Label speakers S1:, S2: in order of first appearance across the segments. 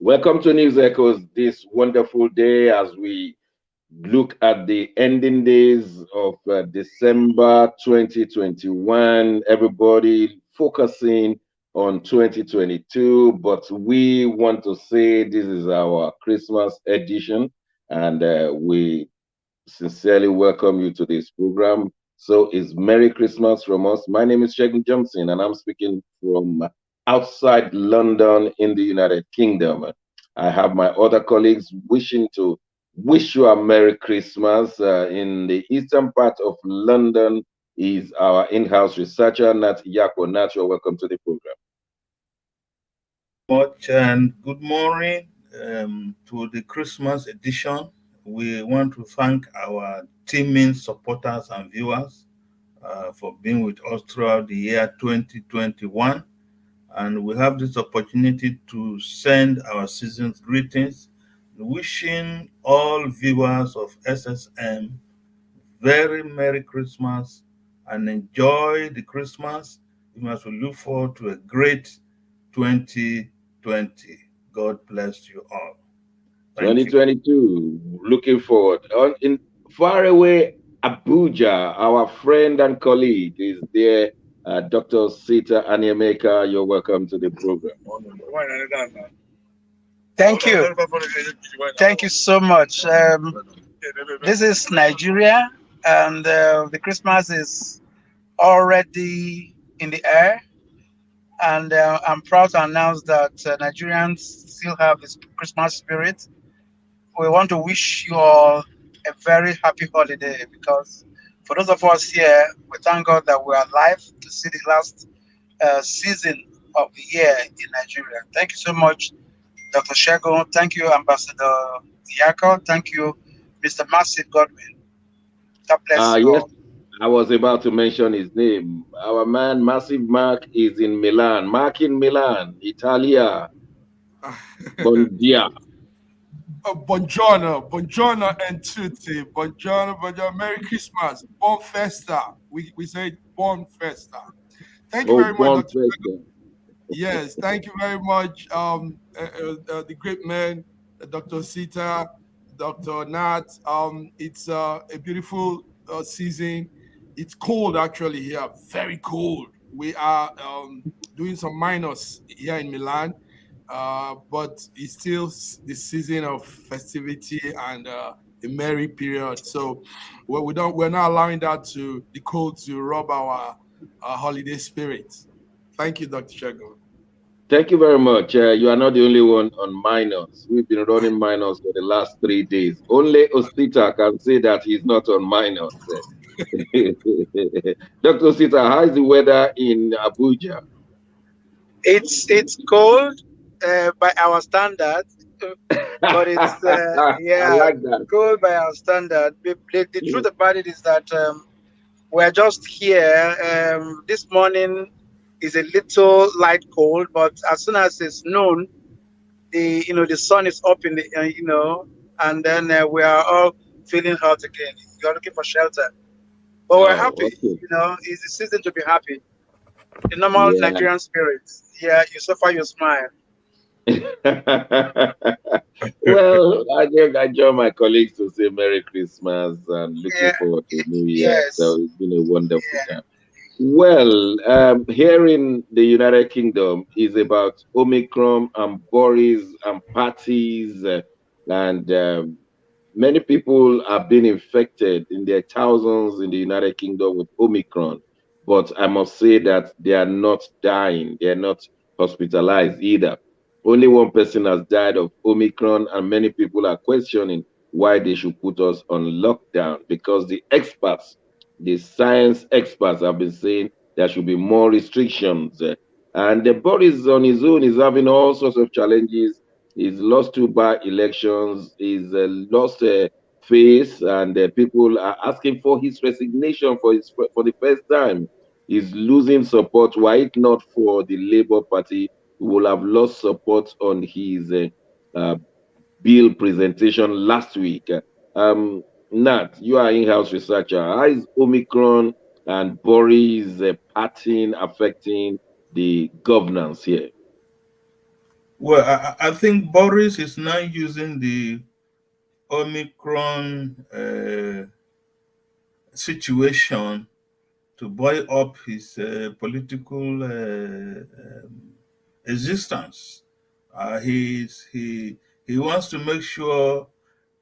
S1: Welcome to News Echoes this wonderful day as we look at the ending days of December 2021. Everybody focusing on 2022, but we want to say this is our Christmas edition, and we sincerely welcome you to this program. So it's Merry Christmas from us. My name is Shegun Johnson, and I'm speaking from outside London in the United Kingdom. I have my other colleagues wishing to wish you a Merry Christmas. In the eastern part of London is our in-house researcher, Nat Yako. Nat, you're welcome to the program.
S2: Much and good morning to the Christmas edition. We want to thank our teaming supporters and viewers for being with us throughout the year 2021. And we have this opportunity to send our season's greetings, wishing all viewers of SSM very Merry Christmas and enjoy the Christmas. We must look forward to a great 2020. God bless you all.
S1: Thank 2022, looking forward. In far away Abuja, our friend and colleague is there, Dr. Sita Anyemeka. You're welcome to the program.
S3: Thank you. Thank you so much. This is Nigeria, and the Christmas is already in the air. And I'm proud to announce that Nigerians still have this Christmas spirit. We want to wish you all a very happy holiday, because for those of us here, we thank God that we are alive to see the last season of the year in Nigeria. Thank you so much, Dr. Shegun. Thank you, Ambassador Yako. Thank you, Mr. Massive Godwin. God bless you
S1: yes.
S3: all.
S1: I was about to mention his name. Our man, Massive Mark, is in Milan. Mark in Milan, Italia. Bon dia.
S4: Buongiorno, buongiorno and tutti. Buongiorno, buongiorno. Merry Christmas. Buon festa. We say buon festa. Thank you very much, Dr. Yes, thank you very much. The great man, Dr. Sita, Dr. Nat. It's a beautiful season. It's cold actually here, very cold. We are doing some minus here in Milan, but it's still the season of festivity and a merry period. So we're not allowing the cold to rob our holiday spirit. Thank you, Dr. Shegun.
S1: Thank you very much. You are not the only one on minors. We've been running minors for the last 3 days. Only Osita can say that he's not on minors. Dr. Osita, how is the weather in Abuja?
S3: It's cold by our standards, but it's
S1: I like that.
S3: cold by our standard. The truth about it is that we're just here. This morning is a little light cold, but as soon as it's noon, the sun is up in the and then we are all feeling hot again. You're looking for shelter, but we're happy.
S1: Okay.
S3: It's the season to be happy. The normal Nigerian spirit. Yeah, you suffer, you smile.
S1: Well, I join my colleagues to say Merry Christmas and looking forward to New Year.
S3: Yes.
S1: So it's been a wonderful time. Well, here in the United Kingdom is about Omicron and Boris and parties, and many people have been infected in their thousands in the United Kingdom with Omicron. But I must say that they are not dying. They are not hospitalized either. Only one person has died of Omicron, and many people are questioning why they should put us on lockdown, because the experts, the science experts, have been saying there should be more restrictions. And Boris on his own is having all sorts of challenges. He's lost 2 by-elections. He's lost face, and people are asking for his resignation for the first time. He's losing support. Were it not for the Labour Party, we will have lost support on his bill presentation last week. Nat, you are in-house researcher. How is Omicron and Boris pattern affecting the governance here?
S2: Well, I think Boris is now using the Omicron situation to buoy up his political existence. He wants to make sure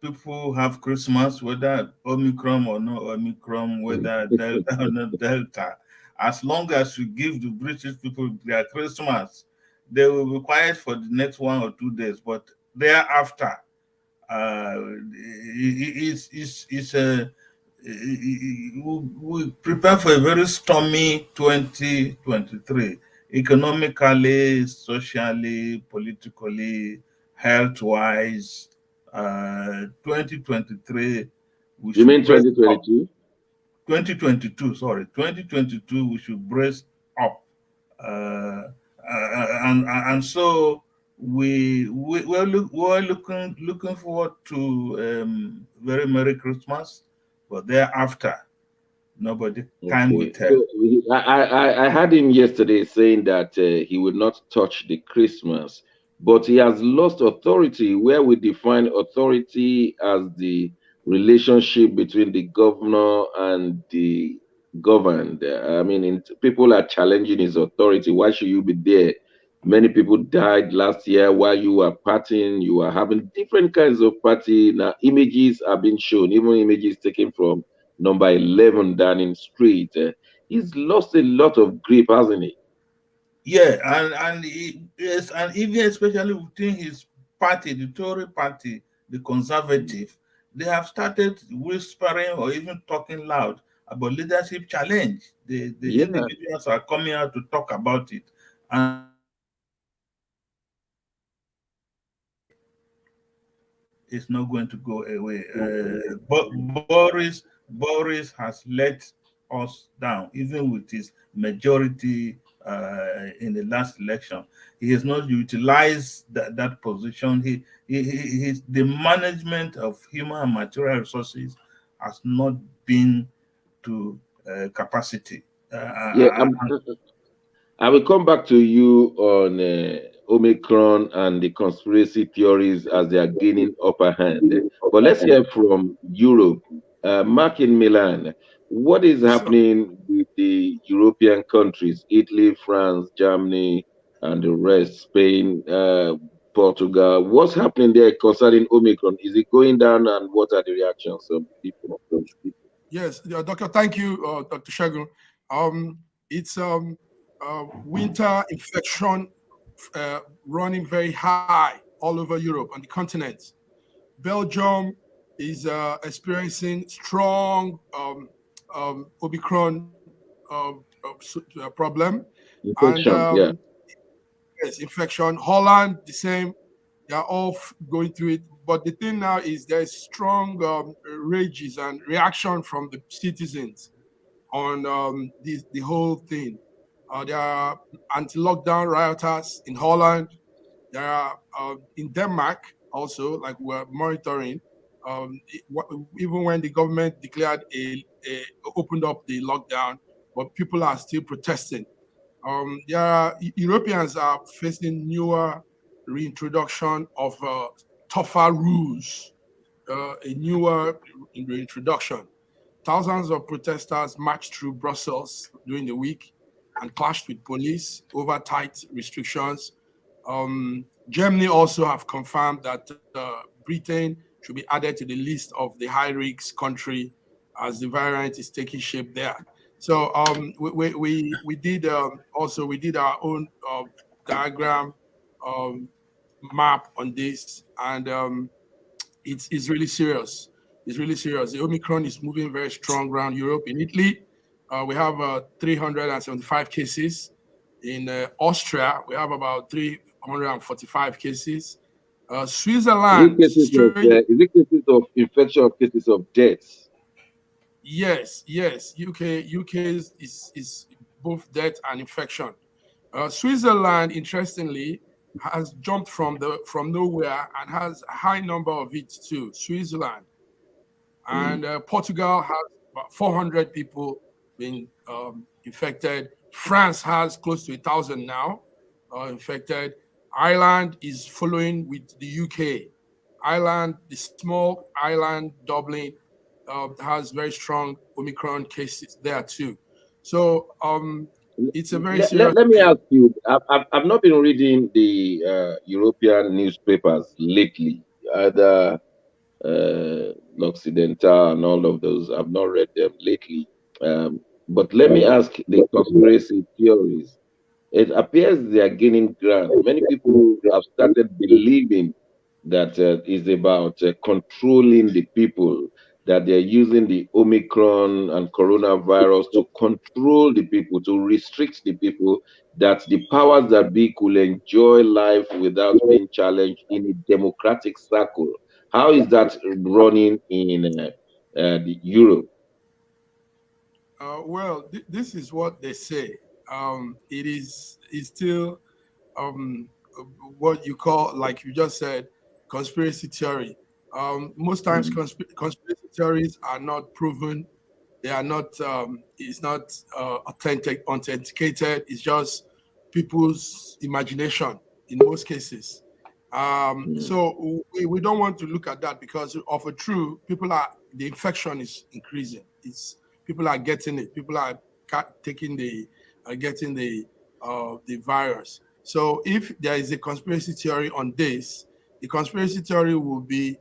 S2: people have Christmas, whether Omicron or no Omicron, whether Delta or not Delta. As long as you give the British people their Christmas, they will be quiet for the next 1 or 2 days. But thereafter, uh, it's a we prepare for a very stormy 2023, economically, socially, politically, health wise. 2023, we
S1: You
S2: should
S1: mean
S2: brace up.
S1: 2022?
S2: 2022, sorry, 2022, we should brace up. And so we're looking forward to very Merry Christmas, but thereafter nobody time will
S1: Okay.
S2: tell.
S1: So I had him yesterday saying that he would not touch the Christmas, but he has lost authority, where we define authority as the relationship between the governor and the governed. I mean, people are challenging his authority. Why should you be there? Many people died last year while you were partying. You were having different kinds of party. Now, images are being shown, even images taken from number 11 Downing Street. He's lost a lot of grip, hasn't he?
S2: Yeah, yes, and even especially within his party, the Tory party, the Conservative, they have started whispering or even talking loud about leadership challenge. The
S1: Yeah.
S2: individuals are coming out to talk about it, and it's not going to go away. But Boris has let us down, even with his majority in the last election. He has not utilized that position. The management of human and material resources has not been to capacity.
S1: Yeah, I will come back to you on Omicron and the conspiracy theories as they are gaining upper hand. But let's hear from Europe. Mark in Milan, what is
S4: So,
S1: happening with the European countries, Italy, France, Germany, and the rest, Spain, Portugal? What's happening there concerning Omicron? Is it going down, and what are the reactions of people?
S4: yes, Doctor, thank you, Dr. Shagun. It's winter infection running very high all over Europe and the continent. Belgium is experiencing strong Omicron problem, and
S1: Infection, yeah.
S4: yes, infection. Holland, the same. They are all going through it. But the thing now is there's strong rages and reaction from the citizens on the whole thing. There are anti-lockdown rioters in Holland. There are in Denmark also, like we're monitoring. Even when the government declared opened up the lockdown, but people are still protesting. Europeans are facing newer reintroduction of tougher rules, a newer reintroduction. Thousands of protesters marched through Brussels during the week and clashed with police over tight restrictions. Germany also have confirmed that Britain should be added to the list of the high-risk country as the variant is taking shape there. So we did also we did our own diagram um, map on this, and it's really serious. It's really serious. The Omicron is moving very strong around Europe. In Italy, we have 375 cases. In Austria, we have about 345 cases. Switzerland,
S1: Is it cases of infection or cases of deaths?
S4: yes. UK is both death and infection. Switzerland, interestingly, has jumped from nowhere and has a high number of it too. Switzerland. And Portugal has about 400 people been infected. France has close to 1,000 now infected, Ireland is following with the UK. Ireland, the small island, Dublin, has very strong Omicron cases there too. So it's a very serious
S1: Let me
S4: thing.
S1: ask you. I've not been reading the European newspapers lately. Either L'Occidental and all of those. I've not read them lately. But let me ask the conspiracy theories. It appears they are gaining ground. Many people have started believing that is about controlling the people, that they're using the Omicron and coronavirus to control the people, to restrict the people, that the powers that be could enjoy life without being challenged in a democratic circle. How is that running in the Europe?
S4: Well, this is what they say. It is still um, what you call, like you just said, conspiracy theory. Most times,
S1: Mm,
S4: conspiracy theories are not proven. They are not. It's not authenticated. It's just people's imagination in most cases.
S1: mm,
S4: So we don't want to look at that because of a true people are the infection is increasing. It's people are getting it. People are taking getting the virus. So if there is a conspiracy theory on this, the conspiracy theory will be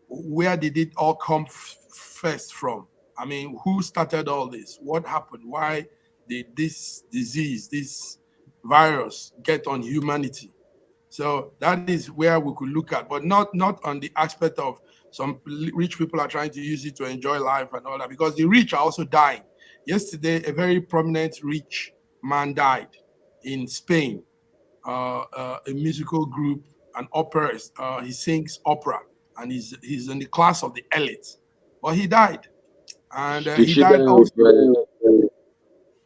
S4: where did it all come first from? I mean, who started all this? What happened? Why did this disease, this virus, get on humanity? So that is where we could look at, but not on the aspect of some rich people are trying to use it to enjoy life and all that, because the rich are also dying. Yesterday, a very prominent rich man died in Spain. A musical group, an opera. He sings opera, and he's in the class of the elite. But he died, and
S1: Did
S4: he
S1: she
S4: died
S1: die
S4: also.
S1: of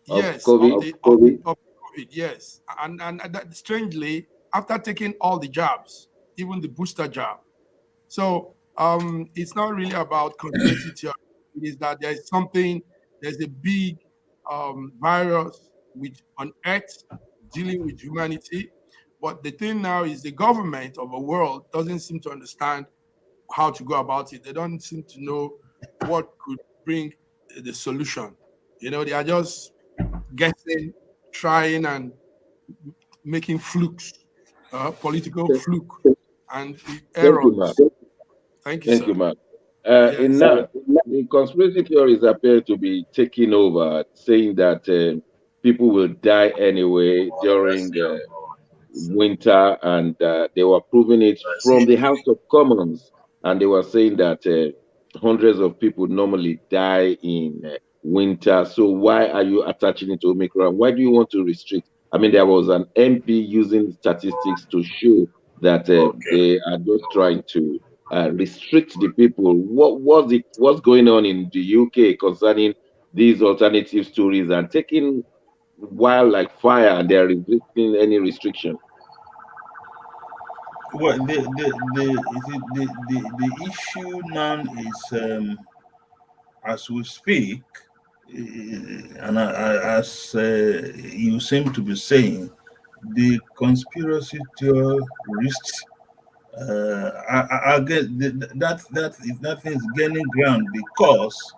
S4: Yes,
S1: COVID?
S4: of COVID. Yes, and that, strangely, after taking all the jabs, even the booster jab. So it's not really about conspiracy theory. It is that there's something. There's a big virus which on Earth dealing with humanity. But the thing now is the government of the world doesn't seem to understand how to go about it. They don't seem to know what could bring the solution. You know, they are just guessing, trying, and making flukes, political fluke, and
S1: Thank you, Mark.
S4: errors. Thank you,
S1: Thank
S4: sir.
S1: you, Mark. In
S4: Yes.
S1: now, the conspiracy theories appear to be taking over, saying that people will die anyway during winter, and they were proving it from the House of Commons, and they were saying that hundreds of people normally die in winter. So why are you attaching it to Omicron? Why do you want to restrict? I mean, there was an MP using statistics to show that they are just trying to restrict the people. What's going on in the UK concerning these alternative stories and taking wild like fire, and they're resisting any restriction?
S2: Well, the issue now is, as we speak, and as you seem to be saying, the conspiracy theorists, I get that thing is gaining ground because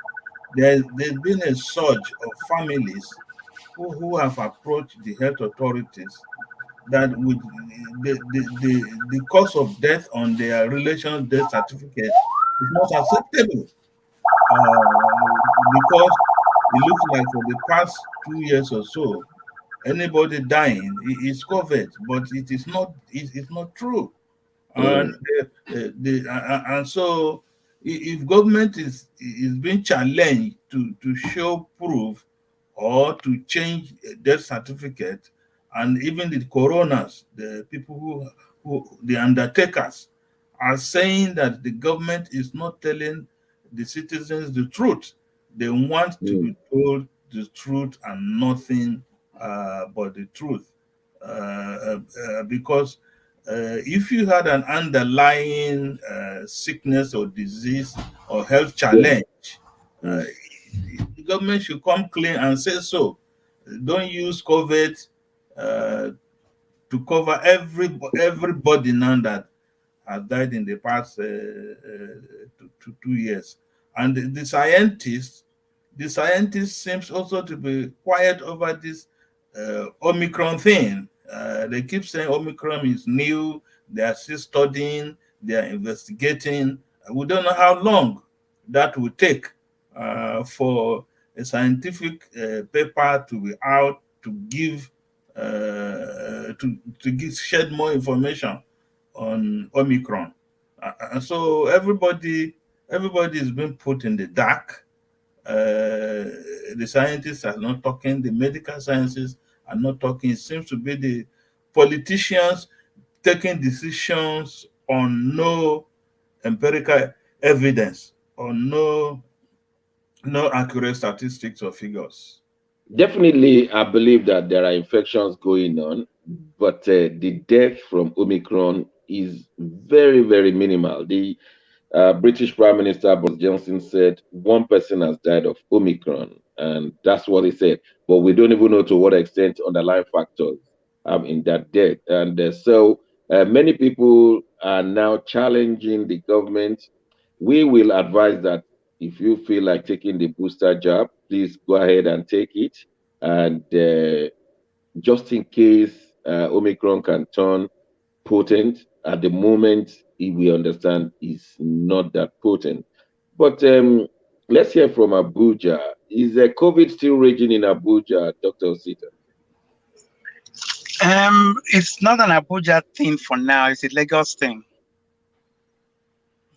S2: there's been a surge of families who have approached the health authorities that with the cause of death on their relation death certificate is not acceptable, because it looks like for the past 2 years or so, anybody dying is covered, but it's not true. And
S1: Mm,
S2: and so if government is being challenged to show proof or to change a death certificate, and even the coroners, the people who the undertakers are saying that the government is not telling the citizens the truth. They want to
S1: mm,
S2: be told the truth and nothing but the truth, because if you had an underlying sickness or disease or health
S1: yeah.
S2: challenge, uh,
S1: Mm,
S2: the government should come clean and say so. Don't use COVID uh, to cover everybody now that has died in the past 2 years. And the scientists seems also to be quiet over this Omicron thing. They keep saying Omicron is new. They are still studying. They are investigating. We don't know how long that will take for a scientific paper to be out to give shed more information on Omicron. And so everybody is being put in the dark. The scientists are not talking, the medical sciences are not talking. It seems to be the politicians taking decisions on no empirical evidence, on no accurate statistics or figures.
S1: Definitely, I believe that there are infections going on, but the death from Omicron is very, very minimal. The British Prime Minister Boris Johnson said one person has died of Omicron, and that's what he said. But we don't even know to what extent underlying factors in that death. And many people are now challenging the government. We will advise that if you feel like taking the booster jab, please go ahead and take it. And just in case Omicron can turn potent, at the moment, we understand is not that potent. But let's hear from Abuja. Is COVID still raging in Abuja, Dr. Osita?
S3: It's not an Abuja thing for now. It's a Lagos thing.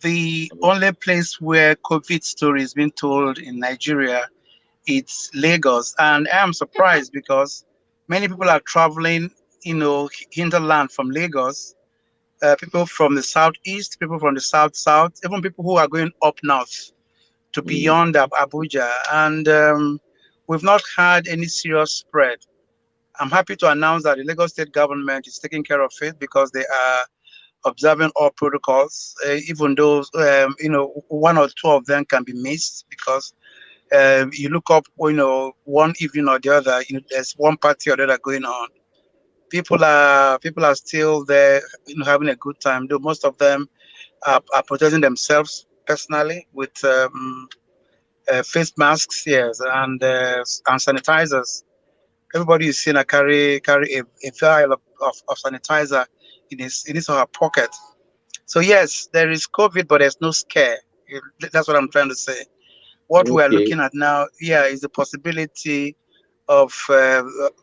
S3: The only place where COVID story is being told in Nigeria, it's Lagos, and I am surprised because many people are traveling, hinterland from Lagos. People from the southeast, people from the south, even people who are going up north to beyond Abuja, and we've not had any serious spread. I'm happy to announce that the Lagos state government is taking care of it because they are observing all protocols, even though one or two of them can be missed because you look up, one evening or the other, there's one party or the other going on. People are still there, having a good time. Though most of them are protecting themselves personally with face masks, yes, and sanitizers. Everybody is seeing carry a vial of sanitizer in his or her pocket. So yes, there is COVID, but there's no scare. That's what I'm trying to say. What we are looking at now, is the possibility of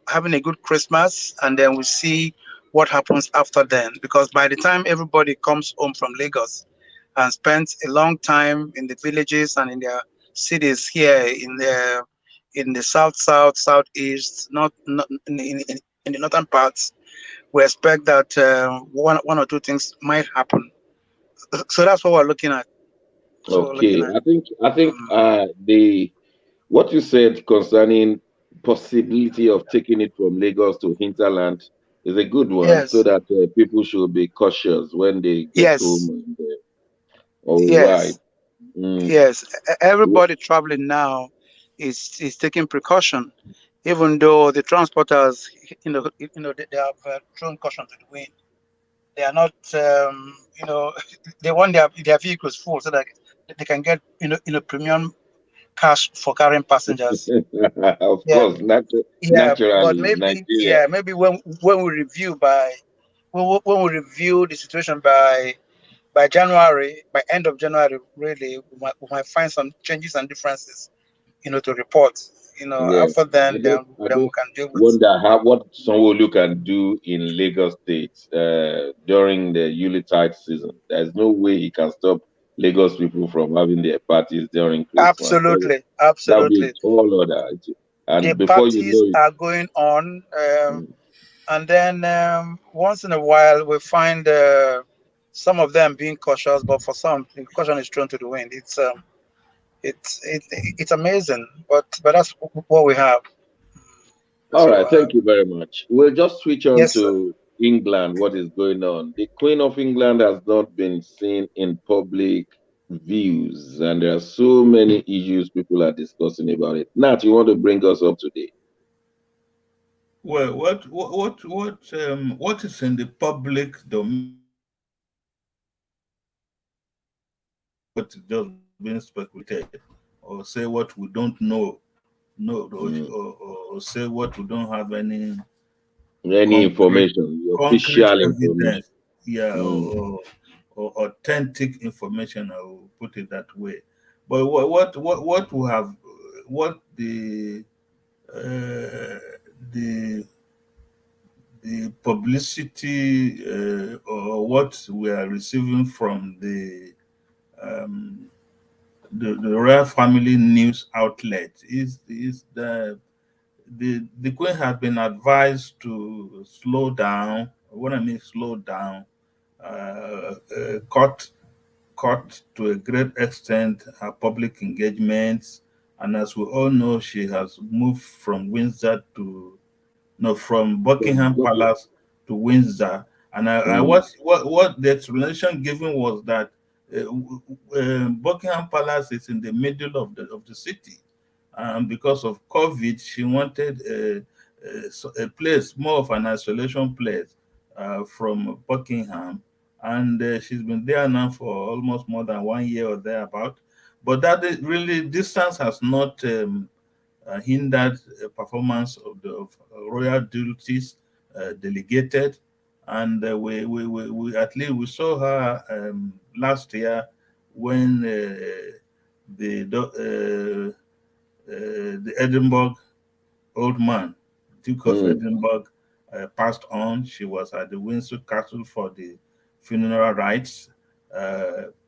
S3: having a good Christmas, and then we see what happens after then. Because by the time everybody comes home from Lagos and spends a long time in the villages and in their cities here in the southeast, not in the northern parts, we expect that one or two things might happen. So that's what we're looking at.
S1: Okay, I think the what you said concerning possibility of taking it from Lagos to hinterland is a good one, so
S3: Yes.
S1: that people should be cautious when they get home. And, all right.
S3: Yes. Everybody traveling now is taking precaution, even though the transporters, they have thrown caution to the wind. They are not, they want their vehicles full so that they can get, premium cash for carrying passengers.
S1: Of course,
S3: But
S1: naturally, Nigeria.
S3: maybe when we review when we review the situation by January, by end of January, really, we might find some changes and differences, to report.
S1: Yes,
S3: After then,
S1: I
S3: then we
S1: just
S3: can deal with.
S1: wonder what Sanwo-Olu can do in Lagos State during the Yuletide season. There's no way he can stop Lagos people from having their parties during Christmas.
S3: Absolutely,
S1: That would be a
S3: absolutely.
S1: tall order.
S3: The
S1: And before you
S3: parties
S1: know it,
S3: are going on, and then once in a while we find some of them being cautious, but for some, the caution is thrown to the wind. It's amazing, but that's what we have.
S1: all
S3: So
S1: right, thank you very much. We'll just switch on
S3: yes, sir.
S1: to England, what is going on. The Queen of England has not been seen in public views, and there are so many issues people are discussing about it. Nat, you want to bring us up to date?
S2: Well, what is in the public domain? What is just being speculated, or say what we don't know,
S1: Mm.
S2: or say what we don't have any
S1: Any
S2: concrete
S1: information,
S2: concrete
S1: official information.
S2: evidence, yeah,
S1: Mm.
S2: or authentic information. I will put it that way. But what we have, what uh, the the publicity, or what we are receiving from um, the royal family news outlet is the queen has been advised to slow down. What I mean, slow down, cut to a great extent her public engagements, and as we all know, she has moved from Windsor to no from Buckingham Palace to Windsor. And I
S1: Mm.
S2: what the explanation given was that Buckingham Palace is in the middle of the city, and because of COVID, she wanted a place more of an isolation place from Buckingham, and she's been there now for almost more than 1 year or thereabout. But that is really distance has not hindered performance of the royal duties delegated, and we at least we saw her last year when the Edinburgh old man, Duke of
S1: Mm.
S2: Edinburgh, passed on. She was at the Windsor Castle for the funeral rites.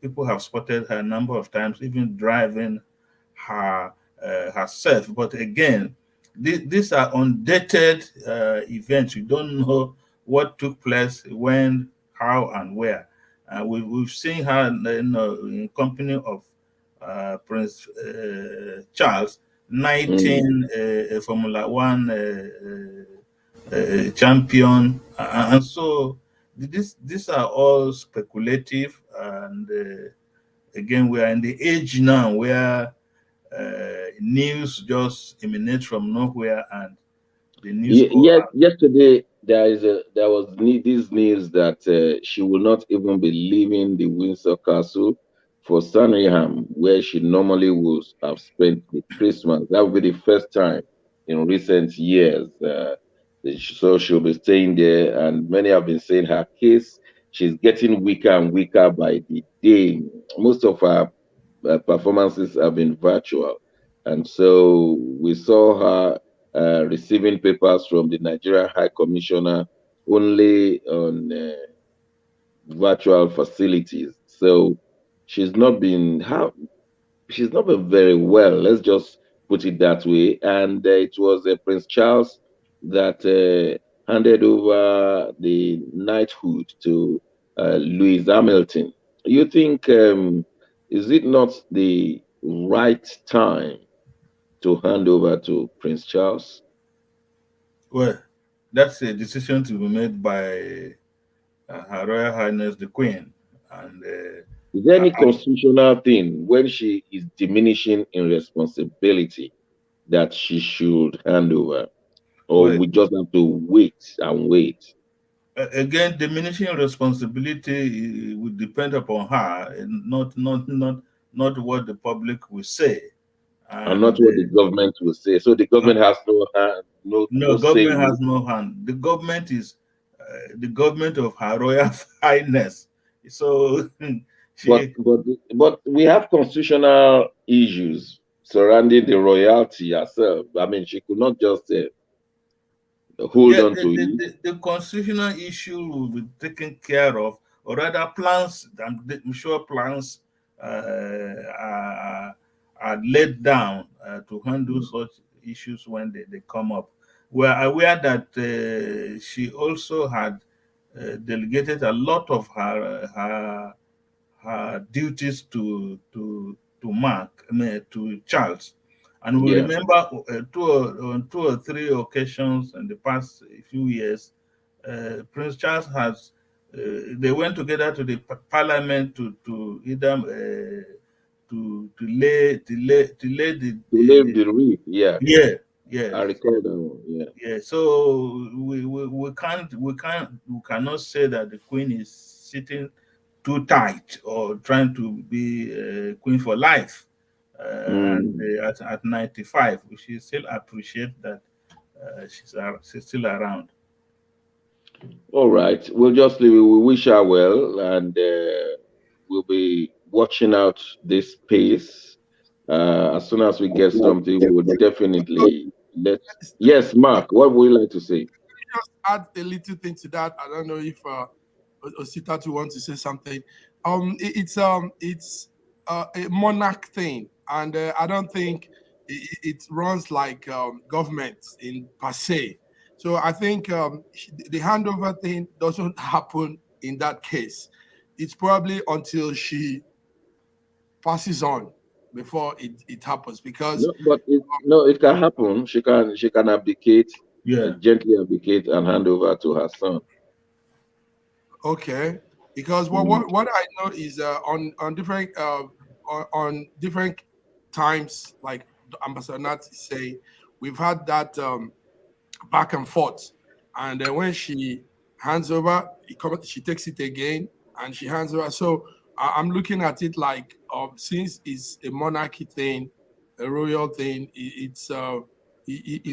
S2: People have spotted her a number of times, even driving her herself. But again, these are undated events. You don't know what took place, when, how, and where. We've seen her, in company of Prince Charles,
S1: Mm.
S2: knighting a Formula One champion, and so these are all speculative. And again, we are in the age now where news just emanates from nowhere, and the news go
S1: Yes,
S2: out.
S1: yesterday there was this news that she will not even be leaving the Windsor Castle for Sandringham, where she normally would have spent the Christmas. That would be the first time in recent years. So she'll be staying there, and many have been saying her case. She's getting weaker and weaker by the day. Most of her performances have been virtual, and so we saw her receiving papers from the Nigerian High Commissioner only on virtual facilities. So she's not been how she's not been very well. Let's just put it that way. And it was Prince Charles that handed over the knighthood to Louis Hamilton. You think is it not the right time to hand over to Prince Charles?
S2: Well, that's a decision to be made by Her Royal Highness the Queen, and
S1: Is there any
S2: I,
S1: constitutional thing when she is diminishing in responsibility that she should hand over? Or
S2: well,
S1: we just have to wait and wait
S2: again, diminishing responsibility would depend upon her, and not what the public will say.
S1: and not
S2: And
S1: what the government will say? So the
S2: uh,
S1: government has no hand, no
S2: no,
S1: say.
S2: government has no hand. The government is the government of Her Royal Highness. So
S1: But
S2: she,
S1: but but we have constitutional issues surrounding the royalty herself. I mean, she could not just hold
S2: yeah,
S1: on to it.
S2: the constitutional issue will be taken care of, or rather, plans. I'm sure plans are laid down to handle such issues when they come up. We are aware that she also had delegated a lot of her duties to Mark, I mean, to Charles. And we
S1: Yeah,
S2: remember on 2 or 3 occasions in the past few years, Prince Charles has they went together to the Parliament to either to lay
S1: to leave the reef. Yeah.
S2: yeah, Yes.
S1: I recall that one. Yeah.
S2: Yeah. So we cannot say that the queen is sitting too tight or trying to be queen for life. And at 95, we should still appreciate that she's still around.
S1: All right. We'll just leave it. We wish her well, and we'll be watching out this space. As soon as we get something, we will definitely let. Yes, Mark. What would you like to say?
S4: Just add a little thing to that. I don't know if Osita wants to say something. It's a monarch thing, and I don't think it runs like government in per se. So I think the handover thing doesn't happen in that case. It's probably until she passes on before it happens, because
S1: No, but it can happen. She can abdicate,
S2: Yeah.
S1: gently abdicate, and hand over to her son.
S4: okay, because what I know is on different on different times, like Ambassador Nat is saying, we've had that back and forth, and when she hands over, she takes it again, and she hands over. So I'm looking at it like since it's a monarchy thing, a royal thing, it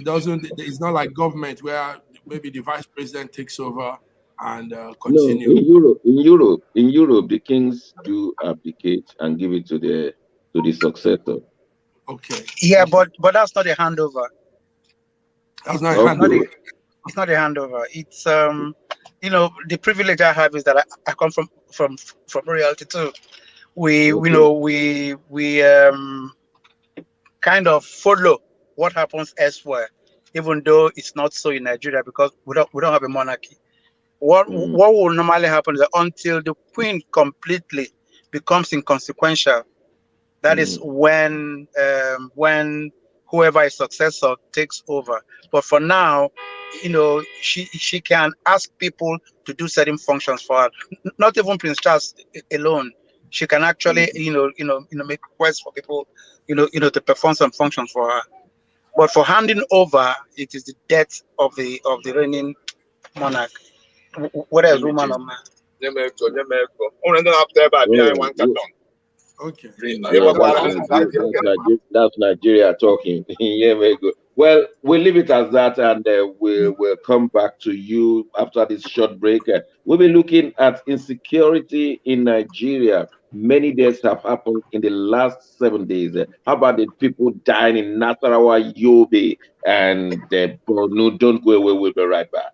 S4: doesn't. It's not like government where maybe the vice president takes over and
S1: No,
S4: continue.
S1: in Europe, the kings do abdicate and give it to the successor.
S4: Okay.
S3: Yeah, but that's not a handover.
S4: That's
S3: It's
S4: not a
S1: Okay.
S4: handover.
S3: it's not a handover. It's the privilege I have is that I come from royalty too. We
S1: Okay.
S3: we kind of follow what happens elsewhere, even though it's not so in Nigeria because we don't have a monarchy. What
S1: Mm.
S3: what will normally happen is that until the queen completely becomes inconsequential, that is when whoever is successor takes over. But for now, she can ask people to do certain functions for her. Not even Prince Charles alone. She can actually, make requests for people, to perform some functions for her. But for handing over, it is the death of the reigning monarch. What else, woman or man?
S4: Okay.
S1: That's Nigeria talking. Yeah, very good. Well, we'll leave it as that, and we'll come back to you after this short break. We'll be looking at insecurity in Nigeria. Many deaths have happened in the last 7 days. How about the people dying in Nasarawa, Yobe, and Borno? Don't go away. We'll be right back.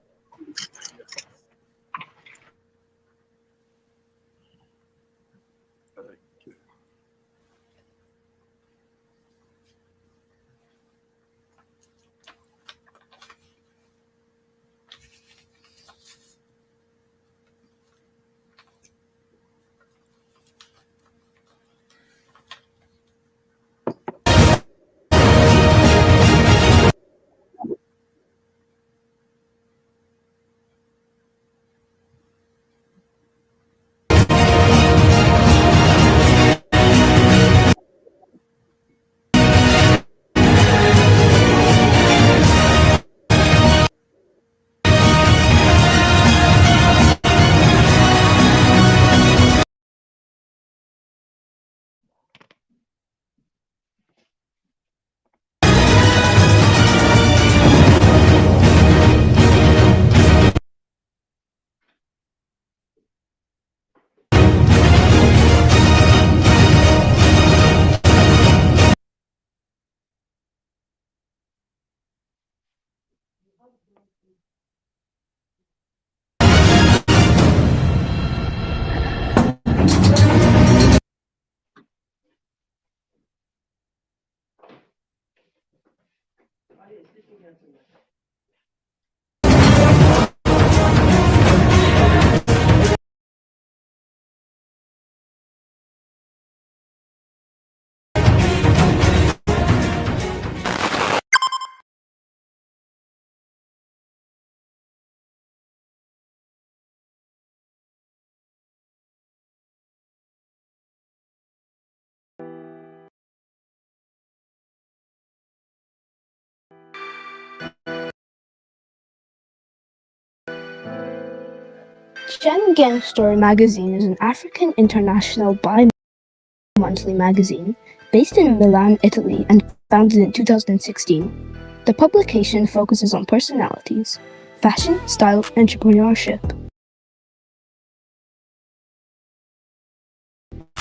S5: Schengen Story magazine is an African international bi-monthly magazine based in Milan, Italy, and founded in 2016. The publication focuses on personalities, fashion, style, entrepreneurship,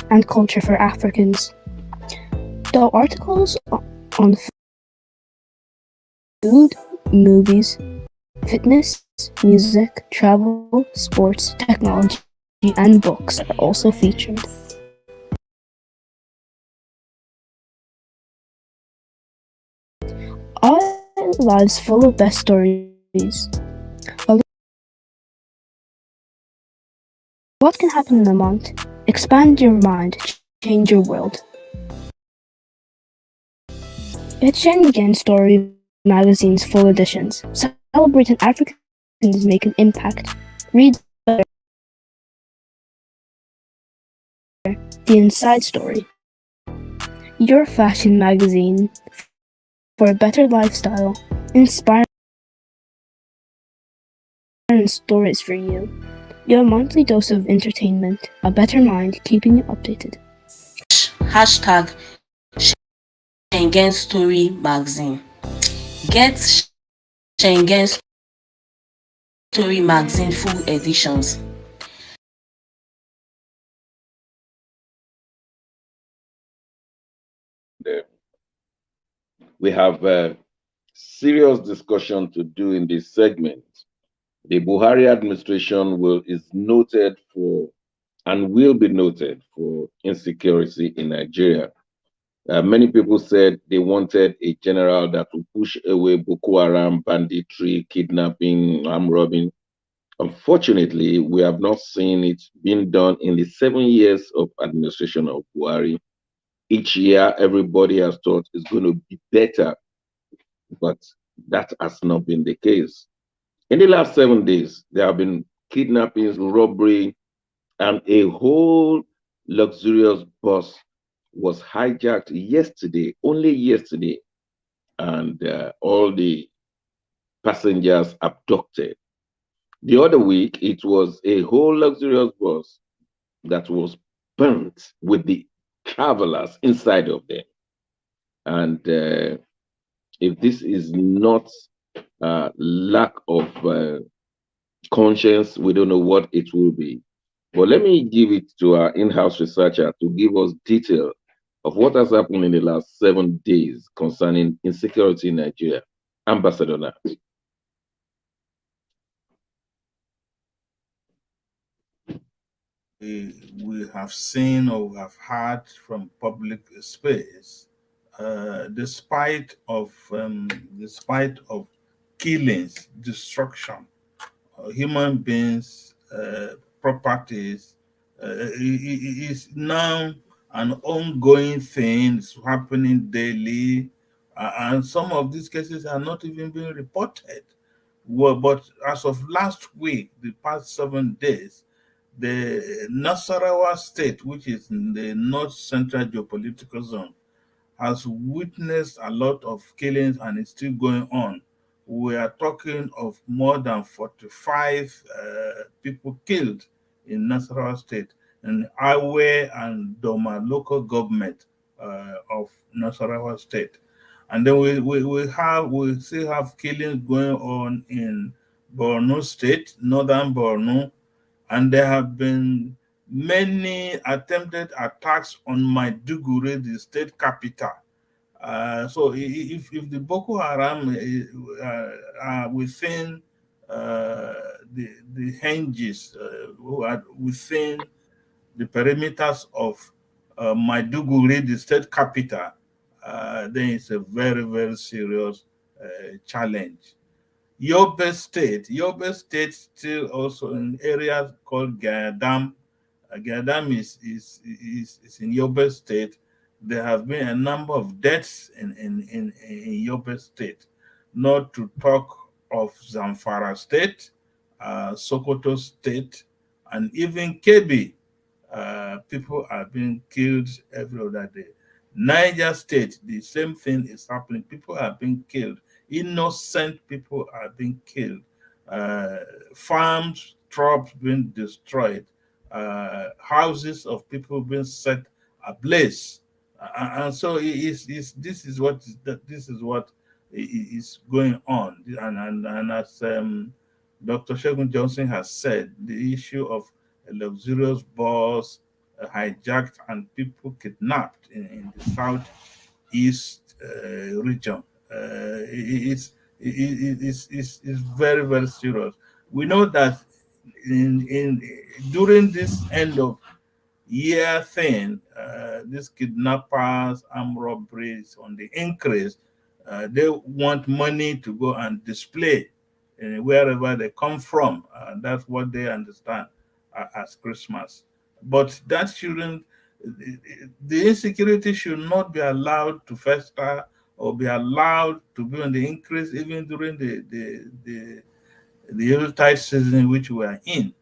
S5: and culture for Africans. The articles on food, movies, fitness, music, travel, sports, technology, and books are also featured. Our lives full of best stories. What can happen in a month? Expand your mind, change your world. Get Schengen Story magazine's full editions. Celebrating Africans make an impact. Read the inside story. Your fashion magazine for a better lifestyle. Inspiring stories for you. Your monthly dose of entertainment. A better mind keeping you updated.
S6: Hashtag Schengen Story Magazine. Get Schengen Story Magazine full editions.
S1: We have a serious discussion to do in this segment. The Buhari administration is noted for and will be noted for insecurity in Nigeria. Many people said they wanted a general that would push away Boko Haram, banditry, kidnapping, arm robbing. Unfortunately, we have not seen it being done in the 7 years of administration of Buhari. Each year, everybody has thought it's going to be better, but that has not been the case. In the last 7 days, there have been kidnappings, robbery, and a whole luxurious bus was hijacked yesterday, only yesterday, and all the passengers abducted. The other week, it was a whole luxurious bus that was burnt with the travelers inside of them. And if this is not lack of conscience, we don't know what it will be. But let me give it to our in-house researcher to give us detail of what has happened in the last 7 days concerning insecurity in Nigeria. Ambassador Nat.
S2: We have seen or we have heard from public space, despite of killings, destruction, human beings, properties, is now an ongoing thing. It's happening daily, and some of these cases are not even being reported. Well, but as of last week, the past 7 days, the Nasarawa state, which is in the north central geopolitical zone, has witnessed a lot of killings and it's still going on. We are talking of more than 45 people killed in Nasarawa state, in Awe and Doma local government of Nasarawa state. And then we still have killings going on in Borno state, northern Borno, and there have been many attempted attacks on Maiduguri, the state capital. So if the Boko Haram are within the hinges, who are within the perimeters of Maiduguri, the state capital, then it's a very, very serious challenge. Yobe State still also in areas called Gadam. Gadam is in Yobe State. There have been a number of deaths in Yobe State, not to talk of Zamfara State, Sokoto State, and even Kebbi. People are being killed every other day. Niger State, the same thing is happening. People are being killed. Innocent people are being killed. Farms, crops being destroyed, houses of people being set ablaze, and so this is what is going on, and as Dr. Shegun Johnson has said, the issue of a luxurious bus hijacked and people kidnapped in the southeast region is very, very serious. We know that in during this end of year thing, these kidnappers, armed robberies on the increase. They want money to go and display wherever they come from. That's what they understand as Christmas. But that shouldn't, the insecurity should not be allowed to fester or be allowed to be on the increase even during the Yuletide season which we are in.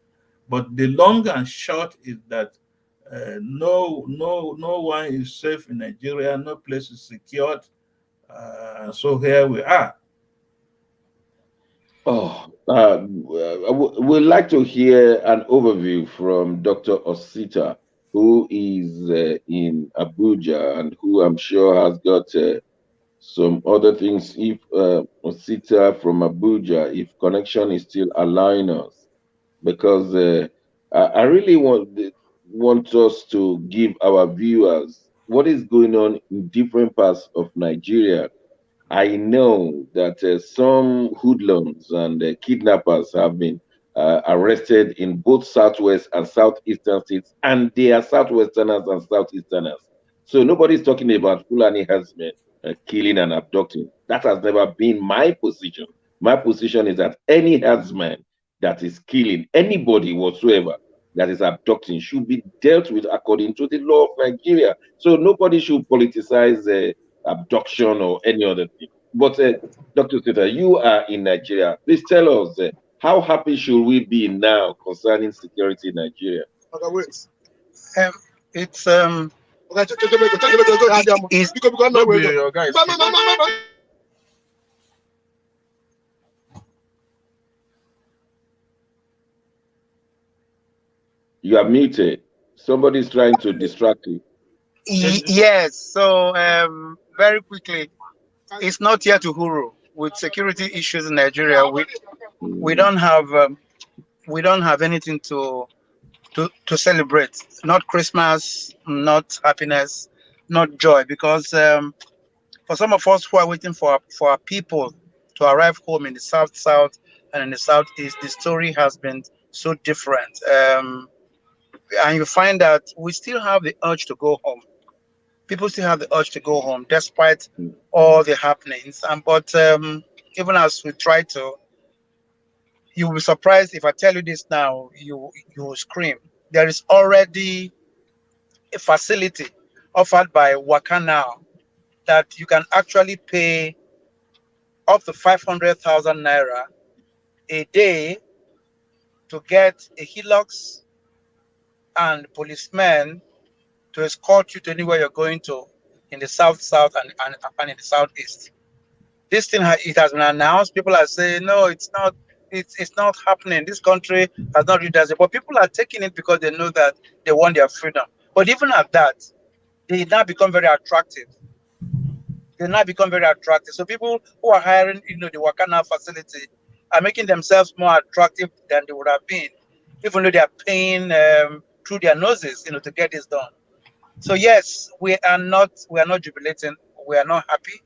S2: But the long and short is that no one is safe in Nigeria. No place is secured. So here we are.
S1: Oh, we'd like to hear an overview from Dr. Osita, who is in Abuja and who I'm sure has got some other things. If Osita from Abuja, if connection is still allowing us, because I really want us to give our viewers what is going on in different parts of Nigeria. I know that some hoodlums and kidnappers have been arrested in both southwest and southeastern states, and they are southwesterners and southeasterners. So nobody's talking about Fulani herdsmen killing and abducting. That has never been my position. My position is that any herdsman that is killing anybody whatsoever that is abducting should be dealt with according to the law of Nigeria. So nobody should politicize abduction or any other thing. But Dr. Teta, you are in Nigeria. Please tell us how happy should we be now concerning security in Nigeria?
S3: Okay, wait. It's
S1: You are muted. Somebody's trying to distract you.
S3: Yes. So very quickly, it's not yet to huru with security issues in Nigeria. We don't have anything to celebrate. Not Christmas, not happiness, not joy. Because for some of us who are waiting for our people to arrive home in the south and in the southeast, the story has been so different. And you find that we still have the urge to go home. People still have the urge to go home despite all the happenings. But even as we try to, you will be surprised if I tell you this now, you will scream. There is already a facility offered by Waka Now that you can actually pay up to 500,000 naira a day to get a Hilux and policemen to escort you to anywhere you're going to in the south and in the southeast. This thing it has been announced. People are saying no, it's not. It's not happening. This country has not reached that. But people are taking it because they know that they want their freedom. But even at that, they now become very attractive. So people who are hiring, the Wakana facility are making themselves more attractive than they would have been, even though they are paying through their noses, to get this done. So yes, we are not jubilating. We are not happy.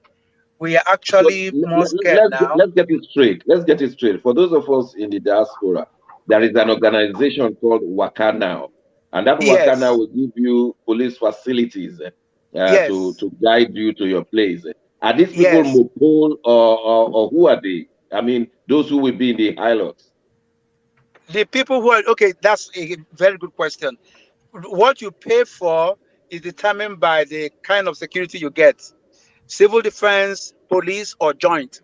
S3: We are actually more scared now.
S1: Let's get it straight. Let's get it straight. For those of us in the diaspora, there is an organization called Waka Now, and that Waka Now will give you police facilities to guide you to your place. Are these people Mopol or who are they? I mean, those who will be in the Highlands.
S3: The people who are that's a very good question. What you pay for is determined by the kind of security you get. Civil defense, police, or joint,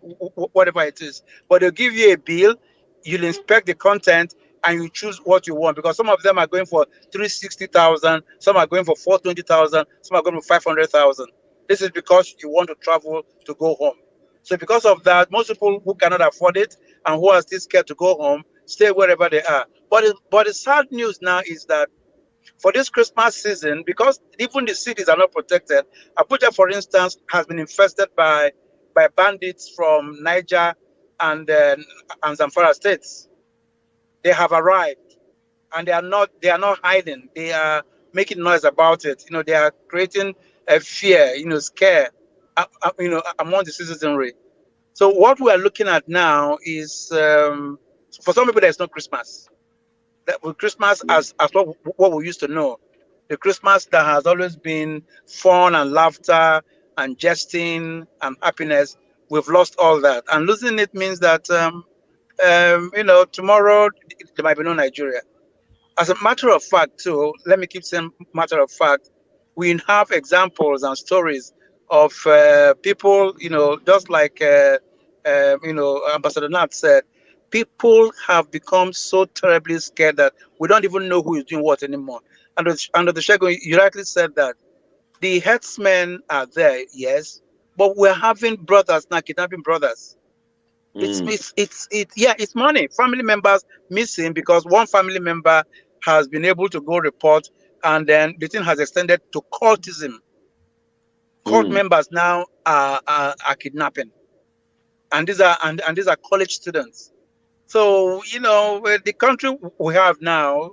S3: whatever it is. But they'll give you a bill, you'll inspect the content, and you choose what you want. Because some of them are going for 360,000, some are going for 420,000, some are going for 500,000. This is because you want to travel to go home. So because of that, most people who cannot afford it and who are still scared to go home, stay wherever they are. But the sad news now is that for this Christmas season, because even the cities are not protected, Abuja, for instance, has been infested by bandits from Niger and Zamfara states. They have arrived, and they are not hiding. They are making noise about it. They are creating a fear, scare, among the citizenry. So what we are looking at now is, for some people, there's no Christmas. That with Christmas as what we used to know, the Christmas that has always been fun and laughter and jesting and happiness. We've lost all that, and losing it means that tomorrow there might be no Nigeria. As a matter of fact, too, let me keep saying matter of fact, we have examples and stories of people, just like Ambassador Nat said, people have become so terribly scared that we don't even know who is doing what anymore. And the Shego, you rightly said that the headsmen are there, yes, but we're having brothers now kidnapping brothers. It's money. Family members missing because one family member has been able to go report, and then the thing has extended to cultism. Cult members now are kidnapping, and these are college students. So the country we have now,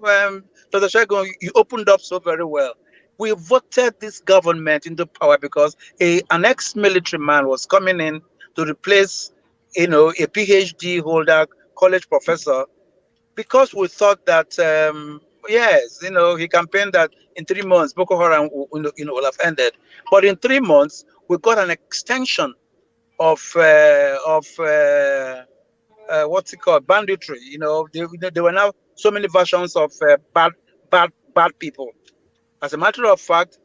S3: Dr. Shagun, you opened up so very well. We voted this government into power because an ex-military man was coming in to replace a PhD holder, college professor, because we thought that yes, he campaigned that in 3 months Boko Haram will have ended, but in 3 months we got an extension of what's it called, banditry. There were now so many versions of bad people. As a matter of fact,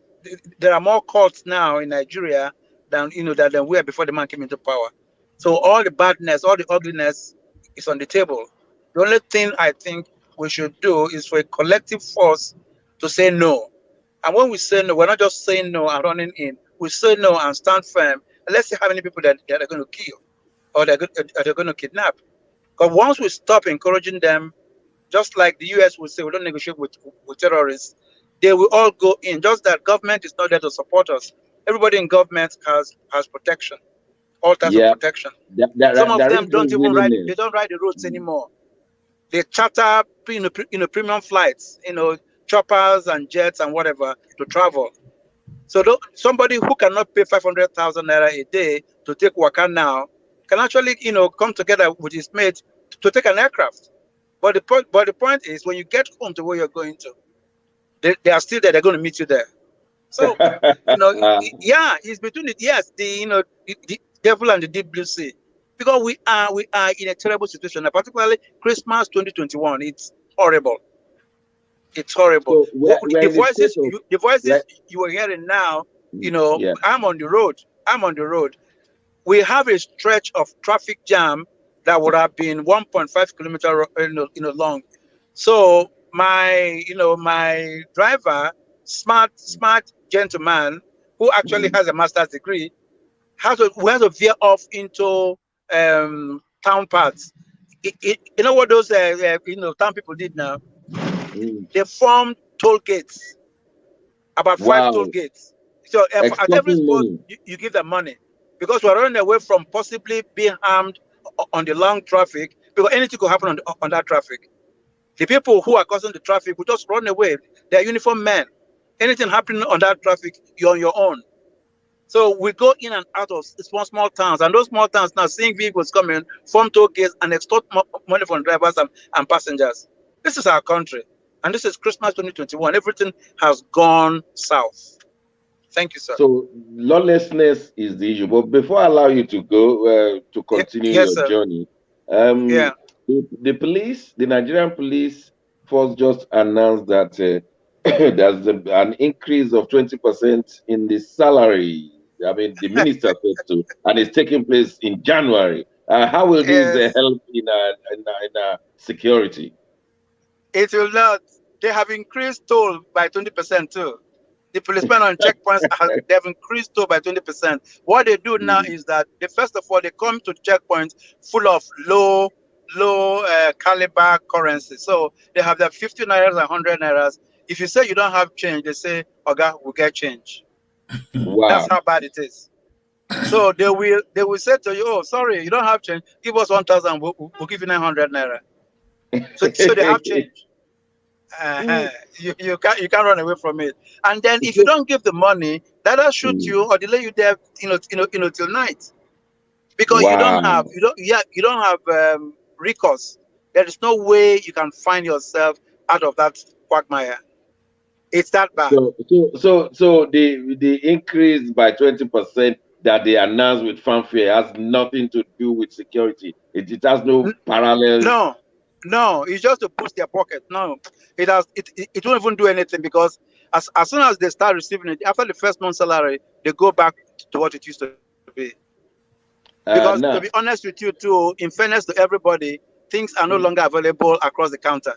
S3: there are more cults now in Nigeria than than were before the man came into power. So all the badness, all the ugliness is on the table. The only thing I think we should do is for a collective force to say no. And when we say no, we're not just saying no and running in. We say no and stand firm. And let's see how many people that they're going to kill or they're going to kidnap. Because once we stop encouraging them, just like the US will say, we don't negotiate with terrorists, they will all go in. Just that government is not there to support us. Everybody in government has protection, all types of protection. Some of them don't even ride. They don't ride the roads anymore. They charter, premium flights, choppers and jets and whatever to travel. So somebody who cannot pay 500,000 naira a day to take Waka now can actually, come together with his mate to take an aircraft. But the point is, when you get home to where you're going to, they are still there. They're going to meet you there. So, it's between it. Yes, the devil and the deep blue sea, because we are in a terrible situation. Particularly Christmas 2021. It's horrible. It's horrible. So the voices you are hearing now. I'm on the road. We have a stretch of traffic jam that would have been 1.5 kilometers long. So my driver, smart gentleman who actually has a master's degree, has to veer off into town parts. You know what those town people did now? They formed toll gates, about 5 toll gates. So at every spot you give them money, because we're running away from possibly being harmed on the long traffic, because anything could happen on that traffic. The people who are causing the traffic will just run away. They're uniformed men. Anything happening on that traffic, you're on your own. So we go in and out of small towns, and those small towns now seeing vehicles coming, form toll gates and extort money from drivers and passengers. This is our country, and this is Christmas 2021. Everything has gone south. Thank you, sir.
S1: So lawlessness is the issue. But before I allow you to go to continue your journey, the police, the Nigerian police force, just announced that there's an increase of 20% in the salary. I mean, the minister said so, and it's taking place in January. How will this help in security?
S3: It will not. They have increased toll by 20% too. The policemen on checkpoints they have increased toll by 20%. What they do now is that first of all they come to checkpoints full of low low caliber currency. So they have their 50 nairas and 100 nairas. If you say you don't have change, they say, "Oga, we'll get change." That's
S1: Wow.
S3: how bad it is. So they will say to you, "Oh, sorry, you don't have change. Give us 1,000. We'll give you 900 naira." So they have change. You can't run away from it. And then if you don't give the money, that'll shoot you or delay you there, till night, because you don't
S1: Wow.
S3: have recourse. There is no way you can find yourself out of that quagmire. It's that bad.
S1: So the increase by 20% that they announced with fanfare has nothing to do with security. It has no parallel.
S3: No, it's just to boost their pocket. No, it won't even do anything, because as soon as they start receiving it after the first month salary, they go back to what it used to be. Because to be
S1: Now,
S3: honest with you too, in fairness to everybody, things are no longer available across the counter.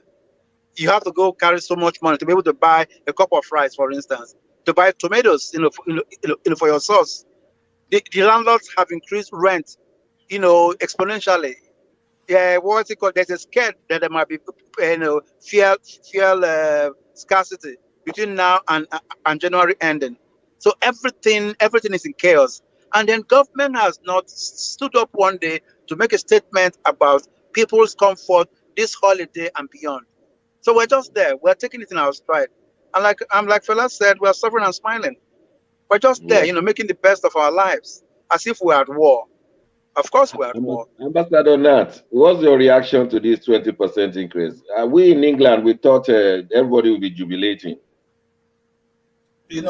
S3: You have to go carry so much money to be able to buy a cup of rice, for instance, to buy tomatoes, for your sauce. The landlords have increased rent, exponentially. Yeah, what's it called? There's a scare that there might be, fuel scarcity between now and January ending. So everything is in chaos. And then government has not stood up one day to make a statement about people's comfort this holiday and beyond. So we're just there. We're taking it in our stride. And like Fela said, we're suffering and smiling. We're just there, making the best of our lives, as if we're at war. Of course we're at war.
S1: Ambassador Nat, what's your reaction to this 20% increase? We in England, we thought everybody would be jubilating.
S2: We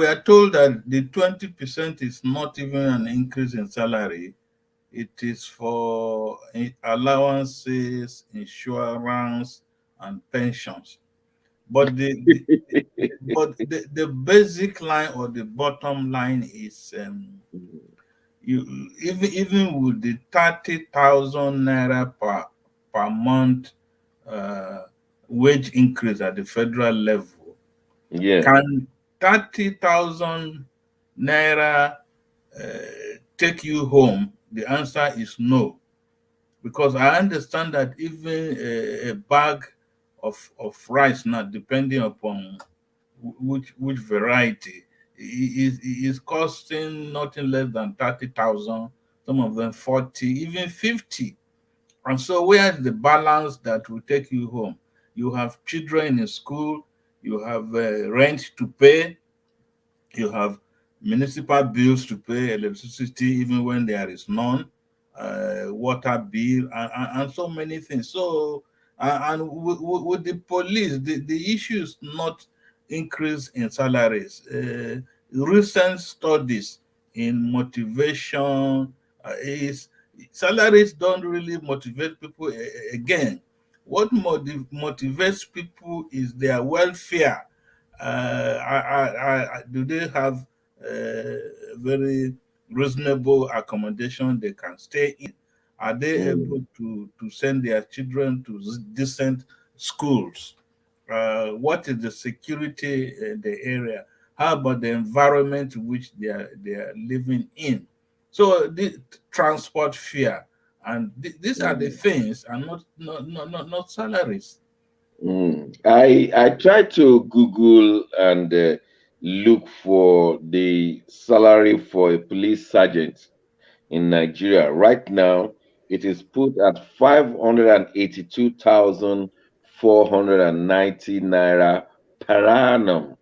S2: are told that the 20% is not even an increase in salary. It is for allowances, insurance, and pensions. But the basic line or the bottom line is, you even with the 30,000 naira per month wage increase at the federal level, can 30,000 naira take you home? The answer is no, because I understand that even a bag of rice now, depending upon which variety, is costing nothing less than 30,000. Some of them 40, even 50. And so, where's the balance that will take you home? You have children in school, you have rent to pay, you have municipal bills to pay, electricity, even when there is none, water bill, and so many things. So, and with the police, the issue is not increase in salaries. Recent studies in motivation is salaries don't really motivate people again. What motivates people is their welfare. Do they have very reasonable accommodation they can stay in? Are they able to send their children to decent schools? What is the security in the area? How about the environment which they are living in? So the transport fare, and these are the things, and not salaries.
S1: I tried to Google and look for the salary for a police sergeant in Nigeria. Right now, it is put at 582,490 naira per annum.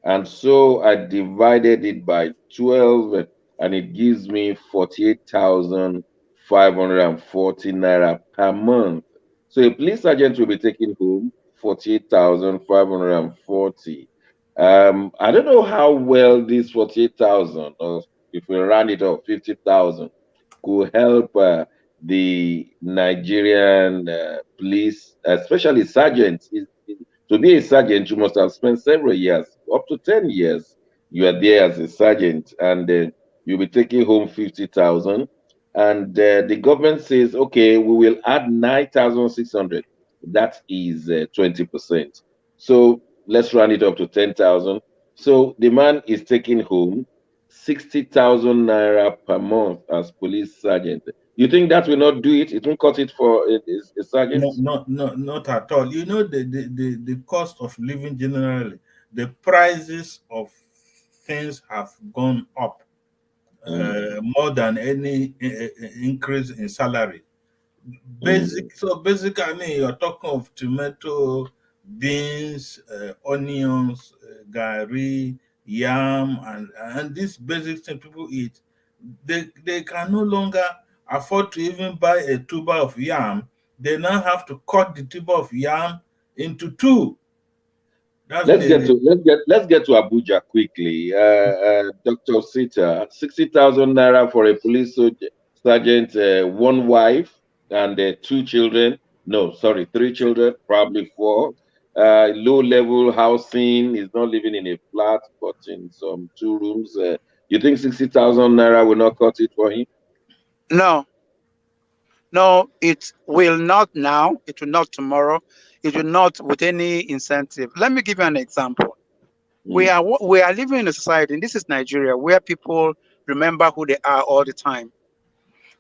S1: And so I divided it by 12 and it gives me 48,540 naira per month. So a police sergeant will be taking home 48,540. I don't know how well this 48,000, or if we round it up, 50,000, could help the Nigerian police, especially sergeants. To be a sergeant, you must have spent several years, up to 10 years. You are there as a sergeant, and you'll be taking home 50,000. And the government says, okay, we will add 9,600. That is 20%. So let's run it up to 10,000. So the man is taking home 60,000 naira per month as police sergeant. You think that will not do it? It won't cut it for a sergeant?
S2: Not at all. You know, the cost of living generally, the prices of things have gone up more than any increase in salary. Basic, I mean, you're talking of tomato, beans, onions, gari, yam, and these basic things people eat. They can no longer afford to even buy a tuber of yam. They now have to cut the tuber of yam into two. That's
S1: Let's get to Abuja quickly. Dr. Sita, 60,000 naira for a police sergeant, one wife and two children. No, sorry, three children, probably four. Low-level housing. Is not living in a flat, but in some two rooms. You think 60,000 naira will not cut it for him?
S3: No, it will not now. It will not tomorrow. It will not with any incentive. Let me give you an example. We are living in a society, and this is Nigeria, where people remember who they are all the time.